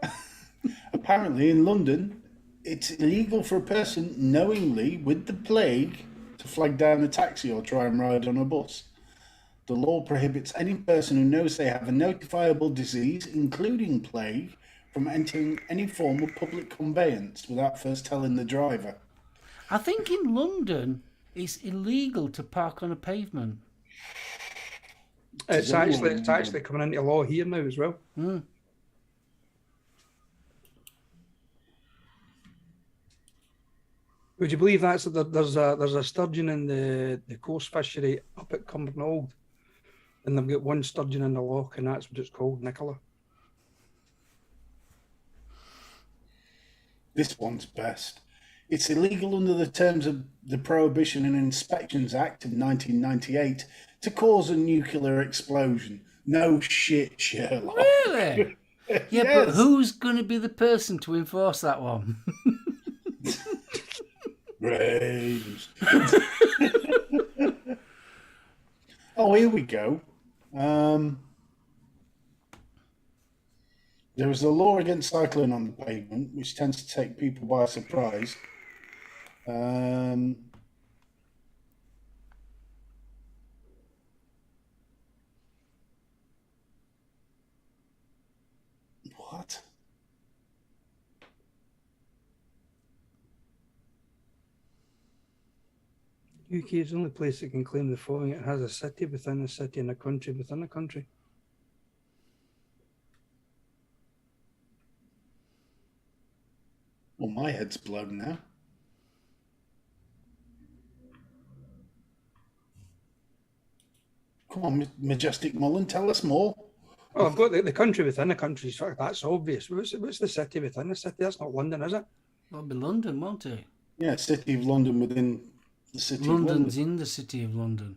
Apparently, in London, it's illegal for a person knowingly with the plague to flag down a taxi or try and ride on a bus. The law prohibits any person who knows they have a notifiable disease, including plague, from entering any form of public conveyance without first telling the driver. I think in London, it's illegal to park on a pavement. It's actually coming into law here now as well. Would you believe there's a sturgeon in the coast fishery up at Cumbernauld, and they've got one sturgeon in the loch, and that's what it's called, Nicola. This one's best. It's illegal under the terms of the Prohibition and Inspections Act of 1998 to cause a nuclear explosion. No shit, Sherlock. Really? Yeah, Yes. but who's going to be the person to enforce that one? Brains. Oh, here we go. There is a law against cycling on the pavement, which tends to take people by surprise. What? UK is the only place that can claim the following. It has a city within a city and a country within a country. Well, my head's blown now. Come on, Majestic Mullen, tell us more. Oh, I've got the country within a country. So that's obvious. What's the city within a city? That's not London, is it? That'll be London, won't it? Yeah, City of London within the City of London. London's in the City of London.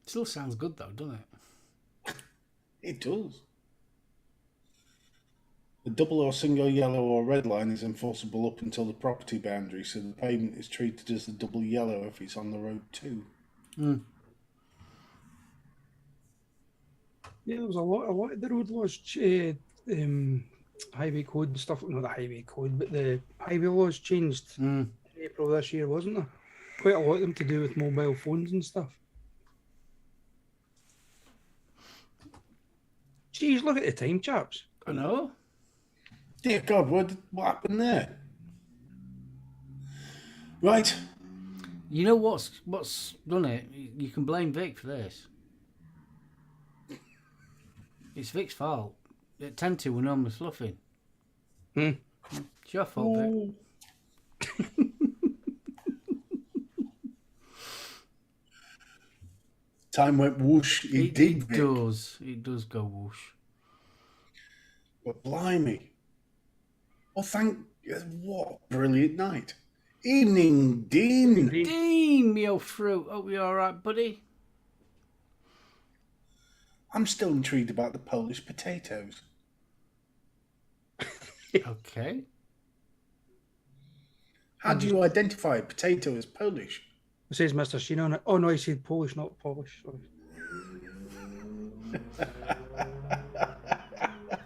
Still sounds good though, doesn't it? It does. The double or single yellow or red line is enforceable up until the property boundary, so the pavement is treated as the double yellow if it's on the road too. Yeah, there was a lot of the road laws, highway code and stuff. Not the highway code, but the highway laws changed in April this year, wasn't there? quite a lot of them to do with mobile phones and stuff. Jeez, look at the time, chaps. I know. Dear God, what happened there? Right. You know what's done it? You can blame Vic for this. It's Vic's fault. At 10-2, we're normally fluffing. It's your fault, Vic. Time went whoosh. It did, Vic. It does go whoosh. But blimey. Well, what a brilliant night. Evening, Dean. Dean, me old fruit. Hope you're all right, buddy. I'm still intrigued about the Polish potatoes. Okay. How do you identify a potato as Polish? It says Mr. Sheen on it. Oh no, he said Polish, not Polish. Sorry.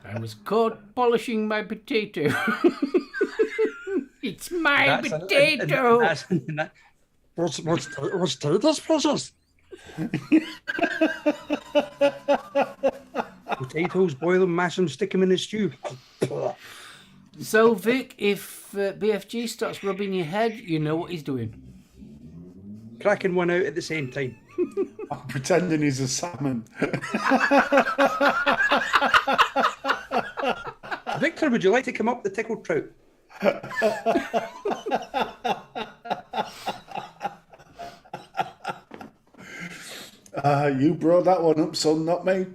I was caught polishing my potato. It's my potato. What's taters, precious? Potatoes, boil them, mash them, stick them in a stew. So, Vic, if BFG starts rubbing your head, you know what he's doing. Cracking one out at the same time. I'm pretending he's a salmon. Victor, would you like to come up the tickled trout? You brought that one up, son, not me.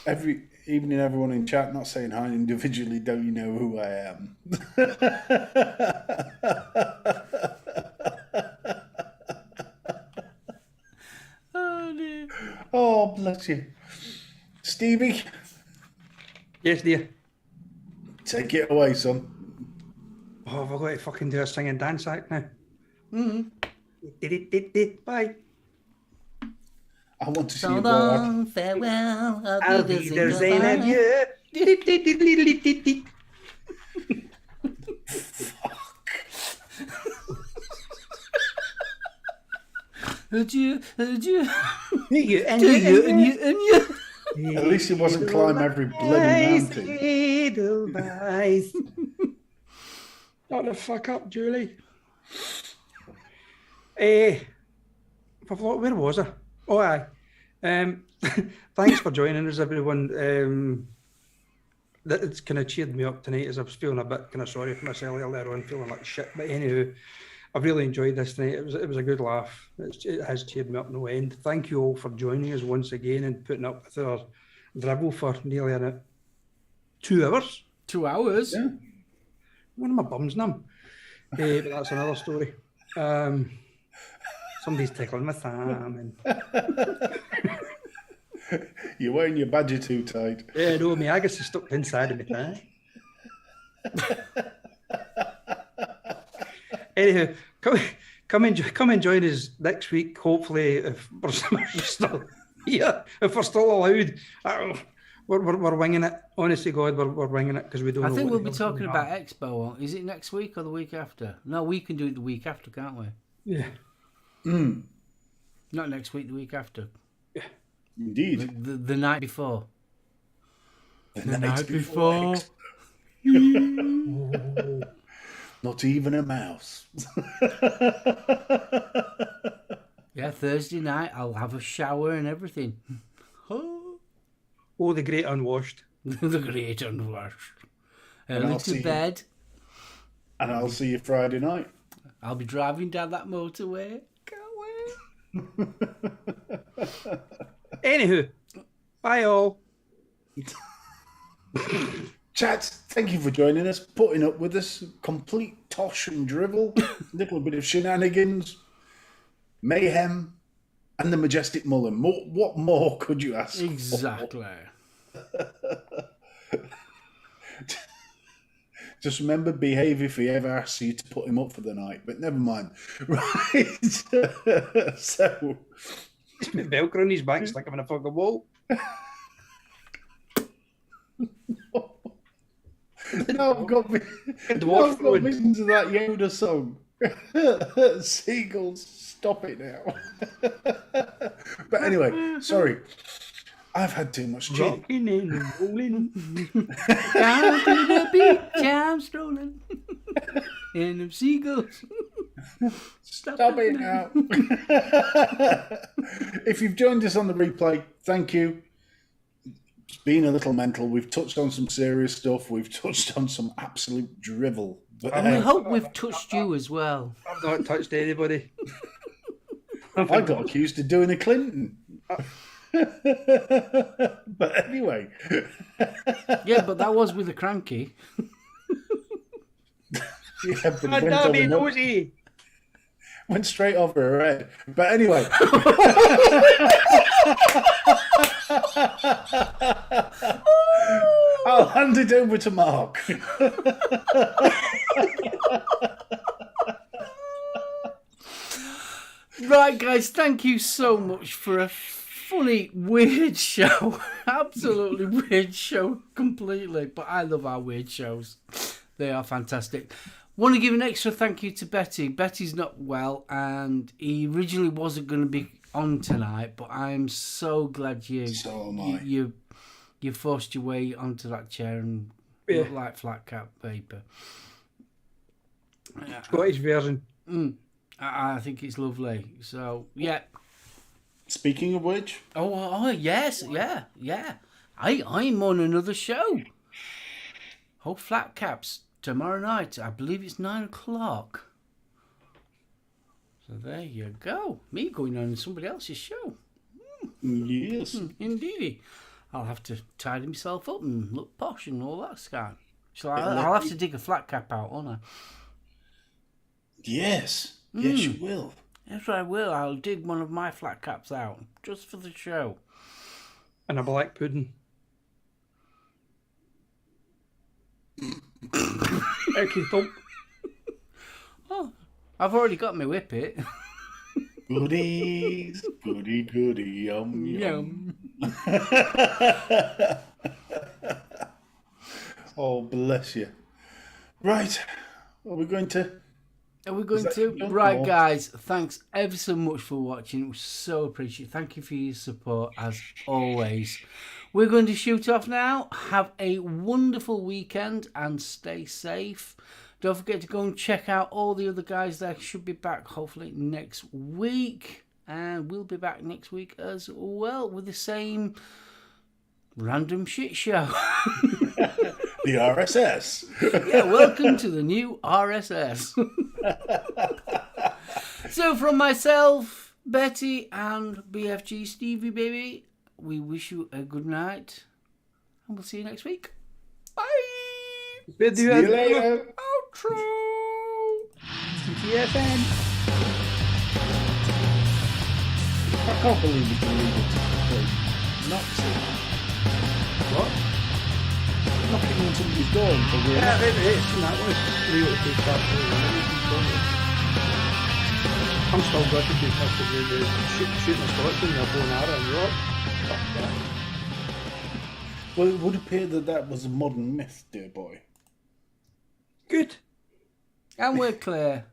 Every evening, everyone in chat not saying hi individually. Don't you know who I am? Oh, dear. Oh, bless you, Stevie. Yes, dear. Take it away, son. Oh, have I got to fucking do a sing and dance act now? Bye. I want to see So you go out. long, farewell, Auf Wiedersehen, adieu. Adieu, adieu. You and Adieu, and you. At least he wasn't climb every bloody mountain. Edelweiss. Shut the fuck up, Julie. Where was I? Oh, aye. Thanks for joining us, everyone. It's kind of cheered me up tonight as I was feeling a bit kind of sorry for myself earlier on, feeling like shit. But anyway, I've really enjoyed this tonight. It was a good laugh. It has cheered me up no end. Thank you all for joining us once again and putting up with our dribble for nearly 2 hours. 2 hours? Yeah. One of my bum's numb. But that's another story. Somebody's tickling my thumb. And You're wearing your badger too tight. yeah, no, my Agus is stuck inside of me thigh. Anyhow, come and join us next week. Hopefully, if we're still here, if we're still allowed. We're winging it. Honestly, God, we're winging it because we don't. I know think what we'll the be hell's talking going on. about Expo. Is it next week or the week after? No, we can do it the week after, can't we? Yeah. Not next week, the week after. Indeed. The night before. The night before. Not even a mouse. Yeah, Thursday night, I'll have a shower and everything. Oh, the great unwashed. The great unwashed. And I'll Early see to you. bed. And I'll see you Friday night. I'll be driving down that motorway. Can't wait. Anywho, bye all. Chat, thank you for joining us, putting up with us. Complete tosh and drivel, little bit of shenanigans, mayhem, and the majestic Mullen. What more could you ask for? Exactly. Just remember, behave if he ever asks you to put him up for the night. But never mind. Right. So, Velcro on his back, stuck him in a fucking wall. Now I've got, dwarf I've got road. visions of that Yoda song. Seagulls, stop it now. But anyway, sorry. I've had too much gin. Rocking and rolling. Down to the beach, I'm strolling. And them seagulls. Stop it now. If you've joined us on the replay, thank you. It's been a little mental. We've touched on some serious stuff. We've touched on some absolute drivel. But And we hope we've touched you as well. I've not touched anybody. I got accused of doing a Clinton. But anyway. Yeah, but that was with a cranky. Yeah, but it God went damn over it, my- nosy. went straight over her head. But anyway. I'll hand it over to Mark. Right, guys, thank you so much for a funny, weird show. Absolutely weird show, completely. But I love our weird shows. They are fantastic. Want to give an extra thank you to Betty. Betty's not well, and he originally wasn't going to be on tonight, but I'm so glad So am I. you forced your way onto that chair and look like flat cap paper. Scottish version. I think it's lovely. So, yeah. Speaking of which, Oh, yes, yeah. I'm on another show. Oh, Flat Caps tomorrow night. I believe it's 9:00. So there you go. Me going on somebody else's show. yes. Indeed. I'll have to tidy myself up and look posh and all that stuff. So I'll have to dig a flat cap out, won't I? Yes. Yes, you will. Yes, I will. I'll dig one of my flat caps out just for the show. And a black pudding. Okay, thump. Oh, I've already got my whippet. Goodies, goody, yum, yum. Oh, bless you. Right. Are we going to... Are we going that to? done? Right, Or- guys, thanks ever so much for watching. It was so appreciated. Thank you for your support, as always. We're going to shoot off now. Have a wonderful weekend and stay safe. Don't forget to go and check out all the other guys that should be back hopefully next week. And we'll be back next week as well with the same random shit show. The RSS. Yeah, welcome to the new RSS. So from myself, Betty, and BFG Stevie Baby, we wish you a good night. And we'll see you next week. Bye! See you later. Outro! TFN. I can't believe we can leave it. Not to. What? Knocking on somebody's door until we're Yeah, maybe it's that one. Leo to take that. I'm still good to keep up with the shooting the Scots and they're blowing arrow in Europe. Fuck that. Well, it would appear that that was a modern myth, dear boy. Good. And we're clear.